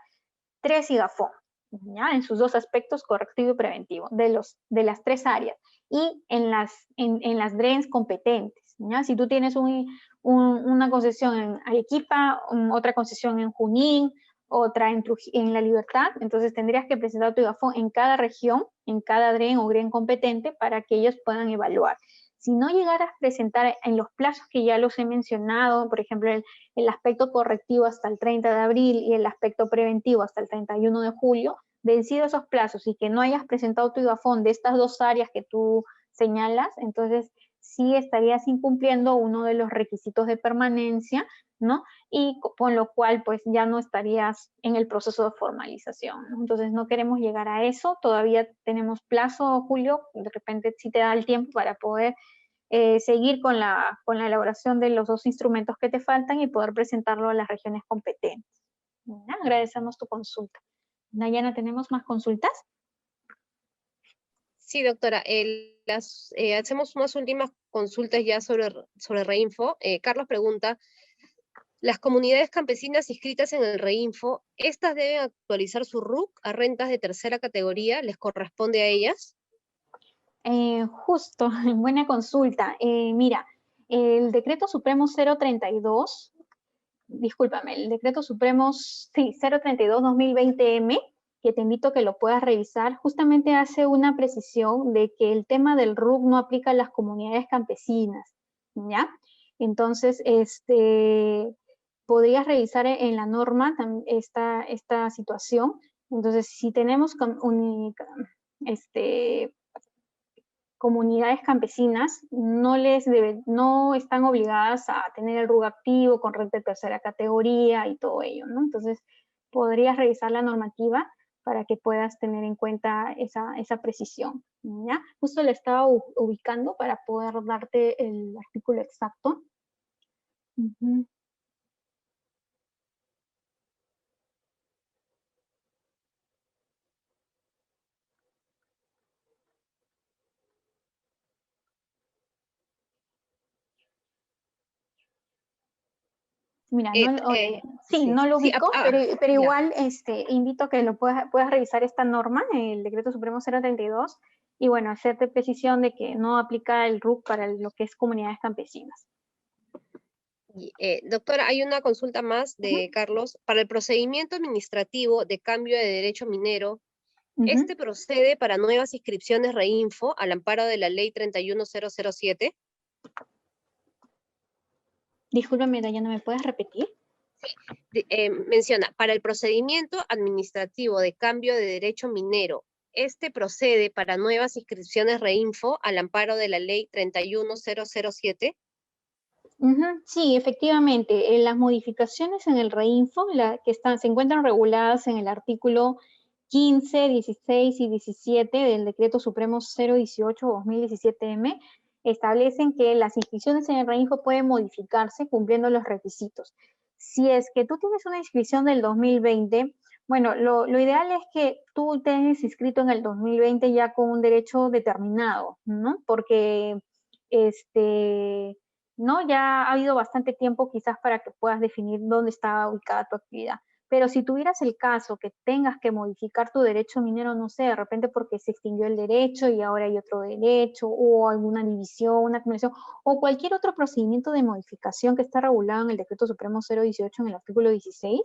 3 igafón, ¿ya? En sus 2 aspectos, correctivo y preventivo, de las 3 áreas, y en las DRENs competentes, ¿ya? Si tú tienes una concesión en Arequipa, otra concesión en Junín, otra en La Libertad, entonces tendrías que presentar tu igafón en cada región, en cada DREN o GREN competente, para que ellos puedan evaluar. Si no llegaras a presentar en los plazos que ya los he mencionado, por ejemplo, el aspecto correctivo hasta el 30 de abril y el aspecto preventivo hasta el 31 de julio, vencido esos plazos y que no hayas presentado tu igafón de estas 2 áreas que tú señalas, entonces sí estarías incumpliendo uno de los requisitos de permanencia ¿no? Y con lo cual pues ya no estarías en el proceso de formalización, ¿no? Entonces no queremos llegar a eso, todavía tenemos plazo, Julio, de repente sí te da el tiempo para poder seguir con la elaboración de los 2 instrumentos que te faltan y poder presentarlo a las regiones competentes. ¿Ya? Agradecemos tu consulta. Dayana, ¿tenemos más consultas? Sí, doctora, hacemos unas últimas consultas ya sobre Reinfo. Carlos pregunta, las comunidades campesinas inscritas en el Reinfo, ¿estas deben actualizar su RUC a rentas de tercera categoría? ¿Les corresponde a ellas? Justo, buena consulta. Mira, el Decreto Supremo 032, discúlpame, el Decreto Supremo, sí, 032-2020M, que te invito a que lo puedas revisar, justamente hace una precisión de que el tema del RUC no aplica a las comunidades campesinas, ¿ya? Entonces, podrías revisar en la norma esta situación. Entonces, si tenemos comunidades campesinas no están obligadas a tener el RUC activo con renta de tercera categoría y todo ello, ¿no? Entonces, podrías revisar la normativa para que puedas tener en cuenta esa precisión, ¿ya? Justo le estaba ubicando para poder darte el artículo exacto. Mira, sí, no lo sí, ubico, pero ya. igual invito a que lo puedas revisar esta norma, el Decreto Supremo 032, y bueno, hacerte precisión de que no aplica el RUC para lo que es comunidades campesinas. Doctora, hay una consulta más de Carlos. Para el procedimiento administrativo de cambio de derecho minero, ¿este procede para nuevas inscripciones Reinfo al amparo de la ley 31007? Discúlpame, Dayana, ¿me puedes repetir? Menciona, para el procedimiento administrativo de cambio de derecho minero, ¿este procede para nuevas inscripciones Reinfo al amparo de la ley 31007? Sí, efectivamente, las modificaciones en el Reinfo, se encuentran reguladas en el artículo 15, 16 y 17 del Decreto Supremo 018-2017M, establecen que las inscripciones en el Reinfo pueden modificarse cumpliendo los requisitos. Si es que tú tienes una inscripción del 2020, bueno, lo ideal es que tú te hayas inscrito en el 2020 ya con un derecho determinado, ¿no? Porque ¿no? Ya ha habido bastante tiempo quizás para que puedas definir dónde está ubicada tu actividad. Pero si tuvieras el caso que tengas que modificar tu derecho minero, no sé, de repente porque se extinguió el derecho y ahora hay otro derecho, o alguna división, una acumulación, o cualquier otro procedimiento de modificación que está regulado en el Decreto Supremo 018 en el artículo 16,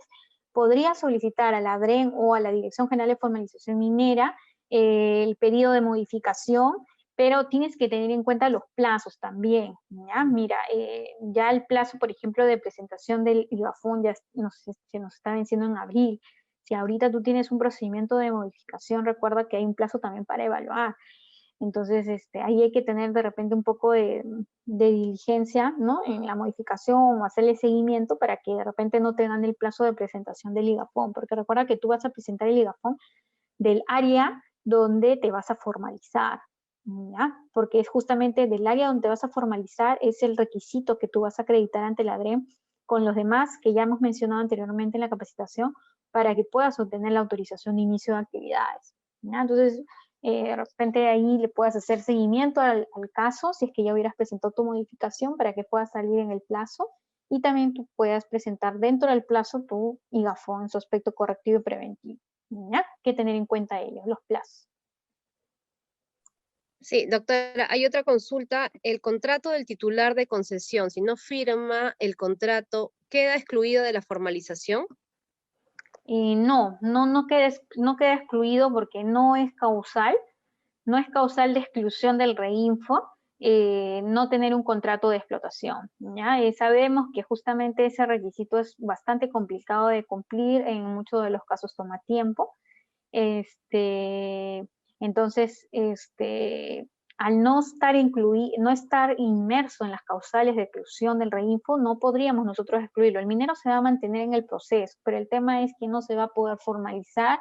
podrías solicitar a la DREN o a la Dirección General de Formalización Minera el pedido de modificación, pero tienes que tener en cuenta los plazos también, ¿ya? Mira, ya el plazo, por ejemplo, de presentación del IVAFON ya se nos está venciendo en abril. Si ahorita tú tienes un procedimiento de modificación, recuerda que hay un plazo también para evaluar. Entonces, ahí hay que tener de repente un poco de diligencia, ¿no? En la modificación o hacerle seguimiento para que de repente no te dan el plazo de presentación del IGAFON, porque recuerda que tú vas a presentar el IGAFON del área donde te vas a formalizar, ¿ya? Porque es justamente del área donde te vas a formalizar, es el requisito que tú vas a acreditar ante la DREM con los demás que ya hemos mencionado anteriormente en la capacitación para que puedas obtener la autorización de inicio de actividades, ¿ya? Entonces, de repente ahí le puedas hacer seguimiento al caso si es que ya hubieras presentado tu modificación para que puedas salir en el plazo y también tú puedas presentar dentro del plazo tu IGAFON en su aspecto correctivo y preventivo. ¿Ya? Que tener en cuenta ellos, los plazos. Sí, doctora, hay otra consulta. El contrato del titular de concesión, si no firma el contrato, ¿queda excluido de la formalización? No queda excluido porque no es causal de exclusión del Reinfo no tener un contrato de explotación, ¿ya? Sabemos que justamente ese requisito es bastante complicado de cumplir, en muchos de los casos toma tiempo, entonces, al no estar no estar inmerso en las causales de exclusión del REINFO, no podríamos nosotros excluirlo. El minero se va a mantener en el proceso, pero el tema es que no se va a poder formalizar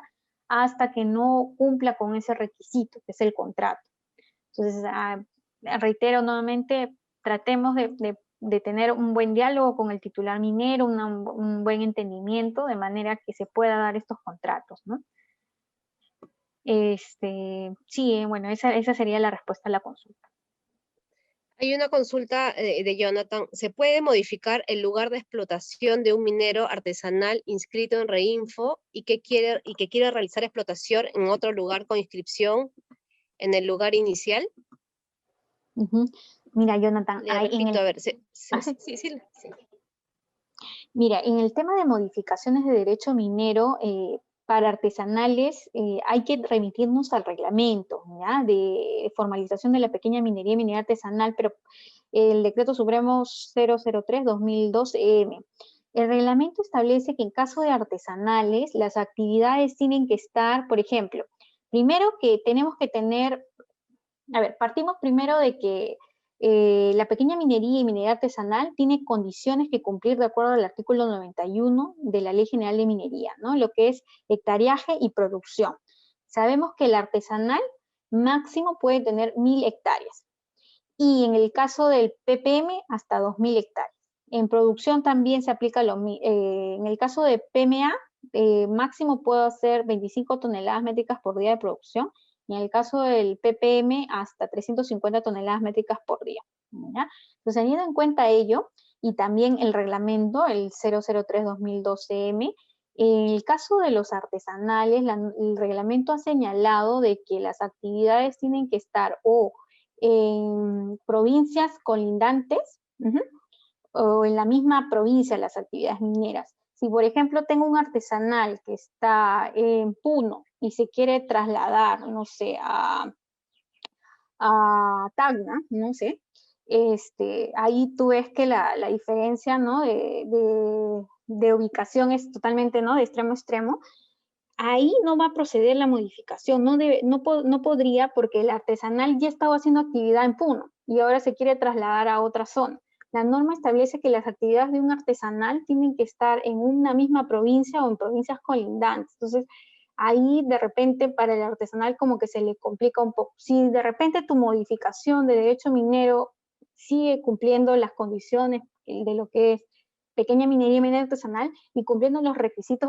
hasta que no cumpla con ese requisito, que es el contrato. Entonces, reitero nuevamente, tratemos de tener un buen diálogo con el titular minero, un buen entendimiento, de manera que se pueda dar estos contratos, ¿no? Sí, bueno, esa sería la respuesta a la consulta. Hay una consulta de Jonathan. ¿Se puede modificar el lugar de explotación de un minero artesanal inscrito en REINFO y que quiere realizar explotación en otro lugar con inscripción en el lugar inicial? Mira, Jonathan, Le repito, a ver, sí. Mira, en el tema de modificaciones de derecho minero, para artesanales hay que remitirnos al reglamento, ¿ya? De formalización de la pequeña minería y minería artesanal, pero el Decreto Supremo 003-2002-EM. El reglamento establece que en caso de artesanales, las actividades tienen que estar, por ejemplo, primero que tenemos que tener, partimos primero de que la pequeña minería y minería artesanal tiene condiciones que cumplir de acuerdo al artículo 91 de la Ley General de Minería, ¿no? Lo que es hectareaje y producción. Sabemos que el artesanal máximo puede tener 1000 hectáreas y en el caso del PPM hasta 2000 hectáreas. En producción también se aplica lo mismo. En el caso de PMA, máximo puedo hacer 25 toneladas métricas por día de producción, y en el caso del PPM hasta 350 toneladas métricas por día, ¿ya? Entonces, teniendo en cuenta ello, y también el reglamento, el 003-2012M, en el caso de los artesanales, el reglamento ha señalado de que las actividades tienen que estar o en provincias colindantes, o en la misma provincia las actividades mineras. Si, por ejemplo, tengo un artesanal que está en Puno y se quiere trasladar, no sé, a Tacna, no sé, ahí tú ves que la diferencia, ¿no? de ubicación es totalmente, ¿no? De extremo a extremo. Ahí no va a proceder la modificación, no podría, porque el artesanal ya estaba haciendo actividad en Puno y ahora se quiere trasladar a otra zona. La norma establece que las actividades de un artesanal tienen que estar en una misma provincia o en provincias colindantes. Entonces, ahí de repente para el artesanal como que se le complica un poco. Si de repente tu modificación de derecho minero sigue cumpliendo las condiciones de lo que es pequeña minería y minería artesanal y cumpliendo los requisitos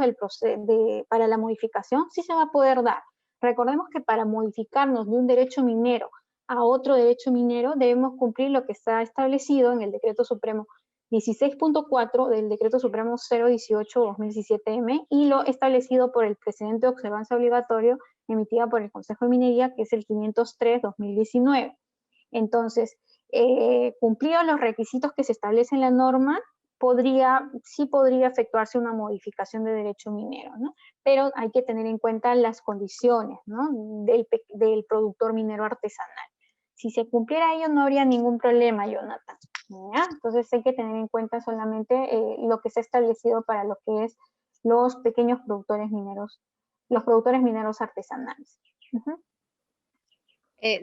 para la modificación, sí se va a poder dar. Recordemos que para modificarnos de un derecho minero a otro derecho minero debemos cumplir lo que está establecido en el Decreto Supremo 16.4 del Decreto Supremo 018-2017M y lo establecido por el precedente de observancia obligatorio emitida por el Consejo de Minería, que es el 503-2019. Entonces, cumplidos los requisitos que se establecen en la norma, sí podría efectuarse una modificación de derecho minero, ¿no? Pero hay que tener en cuenta las condiciones, ¿no? del productor minero artesanal. Si se cumpliera ello, no habría ningún problema, Jonathan, ¿ya? Entonces hay que tener en cuenta solamente lo que se ha establecido para lo que es los pequeños productores mineros, los productores mineros artesanales.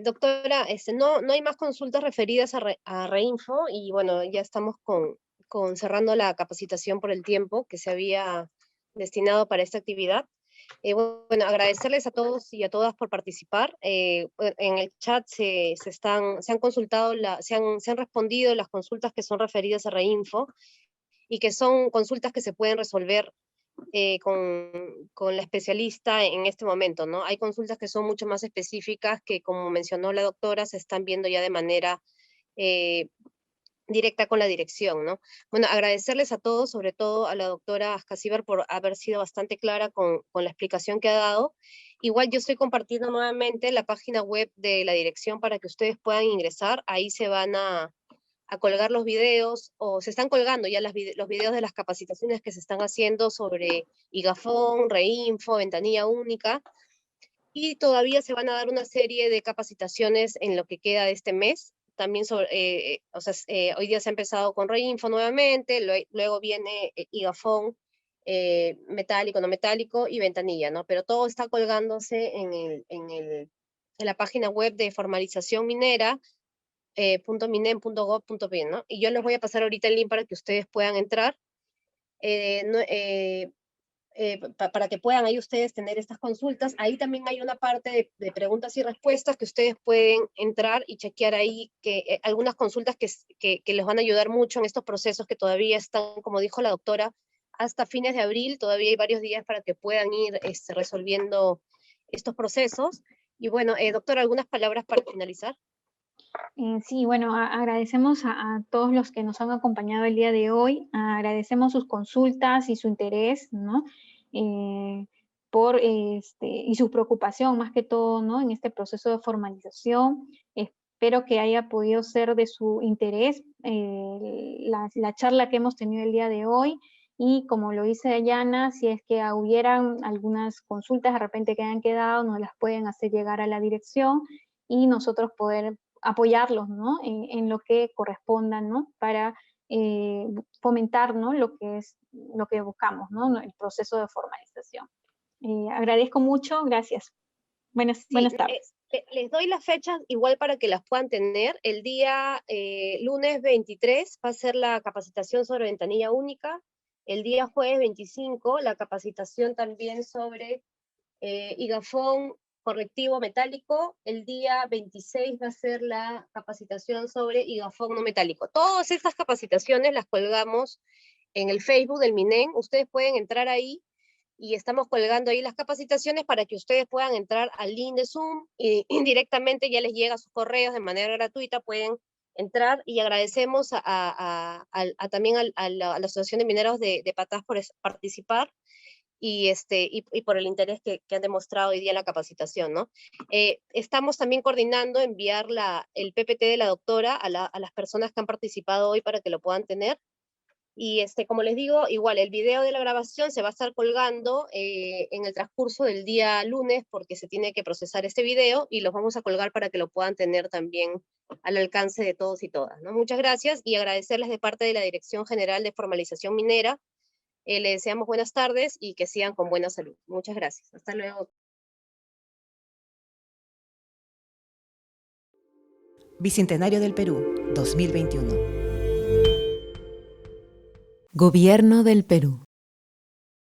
Doctora, no hay más consultas referidas a REINFO y bueno, ya estamos con cerrando la capacitación por el tiempo que se había destinado para esta actividad. Bueno, agradecerles a todos y a todas por participar. En el chat se han consultado, se han respondido las consultas que son referidas a REINFO y que son consultas que se pueden resolver con la especialista en este momento, ¿no? Hay consultas que son mucho más específicas que, como mencionó la doctora, se están viendo ya de manera directa con la dirección, ¿no? Bueno, agradecerles a todos, sobre todo a la doctora Ascasíbar por haber sido bastante clara con la explicación que ha dado. Igual yo estoy compartiendo nuevamente la página web de la dirección para que ustedes puedan ingresar, ahí se van a colgar los videos, o se están colgando ya los videos de las capacitaciones que se están haciendo sobre IGAFON, REINFO, ventanilla única, y todavía se van a dar una serie de capacitaciones en lo que queda de este mes, también sobre, hoy día se ha empezado con REINFO nuevamente, luego viene IGAFON, metálico, no metálico, y ventanilla, ¿no? Pero todo está colgándose en el en la página web de formalización minera, .minem.gov.p, ¿no? Y yo les voy a pasar ahorita el link para que ustedes puedan entrar, para que puedan ahí ustedes tener estas consultas. Ahí también hay una parte de preguntas y respuestas que ustedes pueden entrar y chequear ahí, que algunas consultas que les van a ayudar mucho en estos procesos que todavía están, como dijo la doctora, hasta fines de abril. Todavía hay varios días para que puedan ir resolviendo estos procesos. Y bueno, doctora, ¿algunas palabras para finalizar? Sí, bueno, agradecemos a todos los que nos han acompañado el día de hoy, agradecemos sus consultas y su interés, ¿no? Y su preocupación más que todo, ¿no? En este proceso de formalización. Espero que haya podido ser de su interés la charla que hemos tenido el día de hoy. Y como lo dice Dayana, si es que hubieran algunas consultas de repente que hayan quedado, nos las pueden hacer llegar a la dirección y nosotros poder apoyarlos, ¿no? En lo que corresponda, ¿no? Para fomentar, ¿no? Lo que buscamos, ¿no? El proceso de formalización. Agradezco mucho, gracias. Buenas tardes. Les doy las fechas igual para que las puedan tener. El día lunes 23 va a ser la capacitación sobre ventanilla única. El día jueves 25 la capacitación también sobre IGAFON correctivo metálico. El día 26 va a ser la capacitación sobre IGAFON no metálico. Todas estas capacitaciones las colgamos en el Facebook del MINEN. Ustedes pueden entrar ahí y estamos colgando ahí las capacitaciones para que ustedes puedan entrar al link de Zoom y directamente ya les llega a sus correos de manera gratuita, pueden entrar. Y agradecemos también a la Asociación de Mineros de Patás por participar y por el interés que han demostrado hoy día en la capacitación, ¿no? Estamos también coordinando enviar el PPT de la doctora a las personas que han participado hoy para que lo puedan tener. Y como les digo, igual el video de la grabación se va a estar colgando en el transcurso del día lunes, porque se tiene que procesar este video, y los vamos a colgar para que lo puedan tener también al alcance de todos y todas, ¿no? Muchas gracias, y agradecerles de parte de la Dirección General de Formalización Minera. Les deseamos buenas tardes y que sigan con buena salud. Muchas gracias. Hasta luego. Bicentenario del Perú, 2021. Gobierno del Perú.